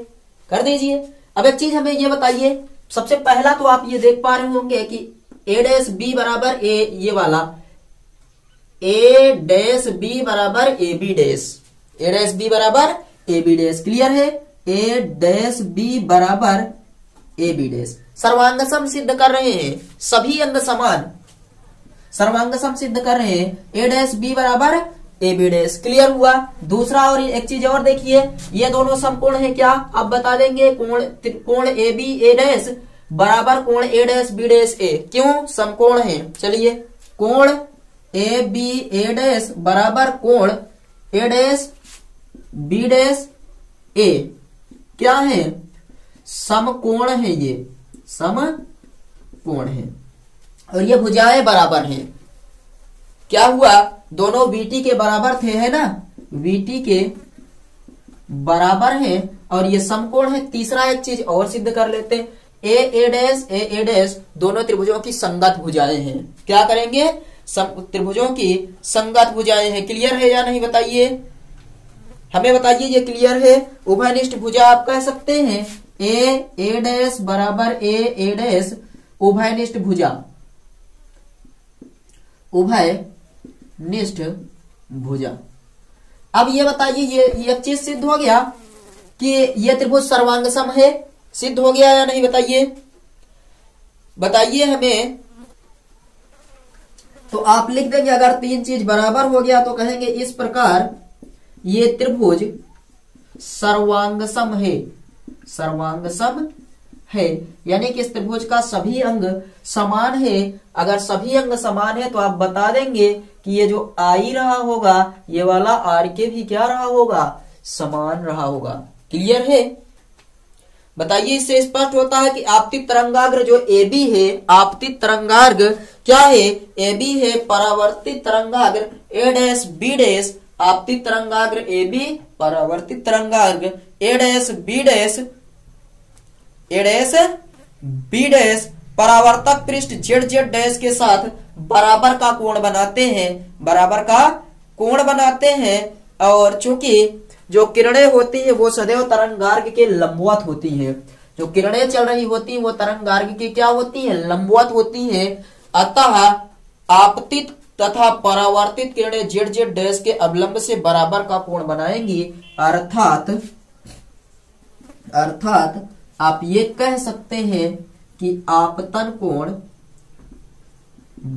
कर दीजिए। अब एक चीज हमें ये बताइए, सबसे पहला तो आप ये देख पा रहे होंगे कि ए डैश बी बराबर ए, ये वाला ए डैश बी बराबर A B dash, A dash B बराबर ए बी डैश। क्लियर है? ए डैश बी बराबर ए बी डैश। सर्वांग सम सिद्ध कर रहे हैं, सभी अंग समान, सर्वांग सम सिद्ध कर रहे हैं। ए डैश बी बराबर ए बी डैश। क्लियर हुआ? दूसरा और एक चीज और देखिए, ये दोनों समकोण है क्या, आप बता देंगे कोण ए बी ए डैश बराबर कोण ए डैश बी डैश ए। क्यों? समकोण है। चलिए कोण ए बी ए डैश बराबर कोण ए डैश बी डैश ए क्या है, समकोण है, ये समकोण है और ये भुजाएं बराबर हैं। क्या हुआ, दोनों VT के बराबर थे, है ना, VT के बराबर हैं और ये समकोण है। तीसरा एक चीज और सिद्ध कर लेते हैं, ए डैश दोनों त्रिभुजों की संगत भुजाएं हैं। क्या करेंगे, त्रिभुजों की संगत भुजाएं हैं। क्लियर है या नहीं बताइए, हमें बताइए ये क्लियर है? उभयनिष्ठ भुजा आप कह सकते हैं, ए डैश बराबर ए डैश उभयनिष्ठ भुजा, उभयनिष्ठ भुजा। अब ये बताइए, ये एक चीज सिद्ध हो गया कि ये त्रिभुज सर्वांग सम है, सिद्ध हो गया या नहीं बताइए, बताइए हमें। तो आप लिख देंगे, अगर तीन चीज बराबर हो गया तो कहेंगे इस प्रकार ये त्रिभुज सर्वांग सम है, सर्वांग सम है, यानी कि इस त्रिभुज का सभी अंग समान है। अगर सभी अंग समान है तो आप बता देंगे कि ये जो आई रहा होगा ये वाला आर के भी क्या रहा होगा, समान रहा होगा। क्लियर है? बताइए, इससे स्पष्ट होता है कि आपतित तरंगाग्र जो AB है, आपतित तरंगाग्र क्या है, AB है, परावर्तित तरंगाग्र A डैश B डैश, आपतित तरंगाग्र AB, परावर्तित तरंगाग्र A dash B dash, A dash B dash परावर्तक पृष्ठ ZZ डैश के साथ बराबर का कोण बनाते हैं, बराबर का कोण बनाते हैं। और चूंकि जो किरणें होती है वो सदैव तरंगार्घ के लंबवत होती हैं, जो किरणें चल रही होती हैं वो तरंगार्घ की क्या होती है, लंबवत होती हैं। अतः आपतित तथा परावर्तित किरणें ZZ डैश के अवलंब से बराबर का कोण बनाएंगी। अर्थात आप ये कह सकते हैं कि आपतन कोण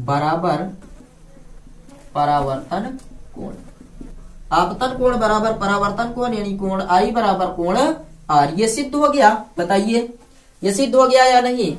बराबर परावर्तन कोण, आपतन कोण बराबर परावर्तन कोण, यानी कोण आई बराबर कोण आर। ये सिद्ध हो गया, बताइए ये सिद्ध हो गया या नहीं?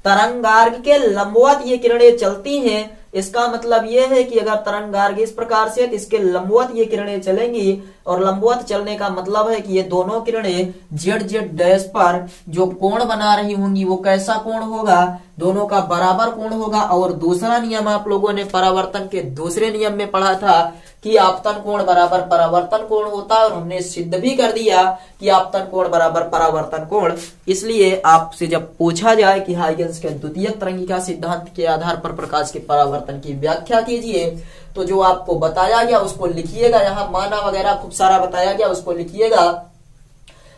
तरंगार्घ के लंबवत ये किरणें चलती हैं, इसका मतलब ये है कि अगर तरंगार्घ इस प्रकार से तो इसके लंबवत ये किरणें चलेंगी, और लंबवत चलने का मतलब है कि ये दोनों किरणें ZZ डैश पर जो कोण बना रही होंगी वो कैसा कोण होगा, दोनों का बराबर कोण होगा। और दूसरा नियम आप लोगों ने परावर्तन के दूसरे नियम में पढ़ा था कि आपतन कोण बराबर परावर्तन कोण होता है, और हमने सिद्ध भी कर दिया कि आपतन कोण बराबर परावर्तन कोण। इसलिए आपसे जब पूछा जाए कि हाइगेंस के द्वितीयक तरंगिका सिद्धांत के आधार पर प्रकाश के परावर्तन की व्याख्या कीजिए, तो जो आपको बताया गया उसको लिखिएगा। यहाँ माना वगैरह खूब सारा बताया गया, उसको लिखिएगा,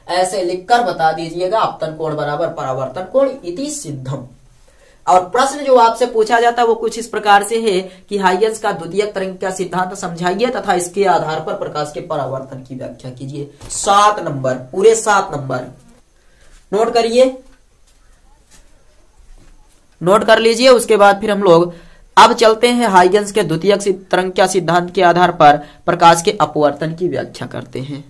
ऐसे लिखकर बता दीजिएगा आपतन कोण बराबर परावर्तन कोण इति सिद्धम। और प्रश्न जो आपसे पूछा जाता है वो कुछ इस प्रकार से है कि हाइगेंस का द्वितीयक तरंग का सिद्धांत समझाइए तथा इसके आधार पर प्रकाश के परावर्तन की व्याख्या कीजिए। 7 नंबर, पूरे 7 नंबर नोट करिए, नोट कर लीजिए। उसके बाद फिर हम लोग अब चलते हैं हाइगेंस के द्वितीयक तरंग का सिद्धांत के आधार पर प्रकाश के अपवर्तन की व्याख्या करते हैं।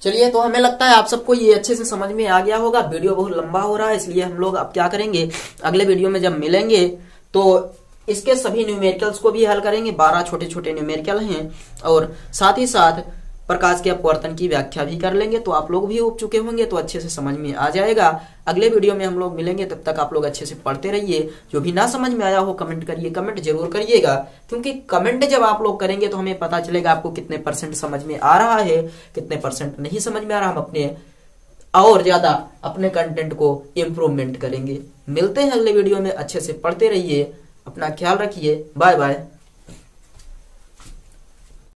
चलिए, तो हमें लगता है आप सबको ये अच्छे से समझ में आ गया होगा। वीडियो बहुत लंबा हो रहा है, इसलिए हम लोग अब क्या करेंगे, अगले वीडियो में जब मिलेंगे तो इसके सभी न्यूमेरिकल्स को भी हल करेंगे। 12 छोटे छोटे न्यूमेरिकल हैं और साथ ही साथ प्रकाश के अपवर्तन की व्याख्या भी कर लेंगे। तो आप लोग भी उब चुके होंगे तो अच्छे से समझ में आ जाएगा। अगले वीडियो में हम लोग मिलेंगे, तब तक आप लोग अच्छे से पढ़ते रहिए। जो भी ना समझ में आया हो कमेंट करिए, कमेंट जरूर करिएगा, क्योंकि कमेंट जब आप लोग करेंगे तो हमें पता चलेगा आपको कितने % समझ में आ रहा है, कितने % नहीं समझ में आ रहा। हम अपने और ज्यादा अपने कंटेंट को इम्प्रूवमेंट करेंगे। मिलते हैं अगले वीडियो में, अच्छे से पढ़ते रहिए, अपना ख्याल रखिए, बाय बाय।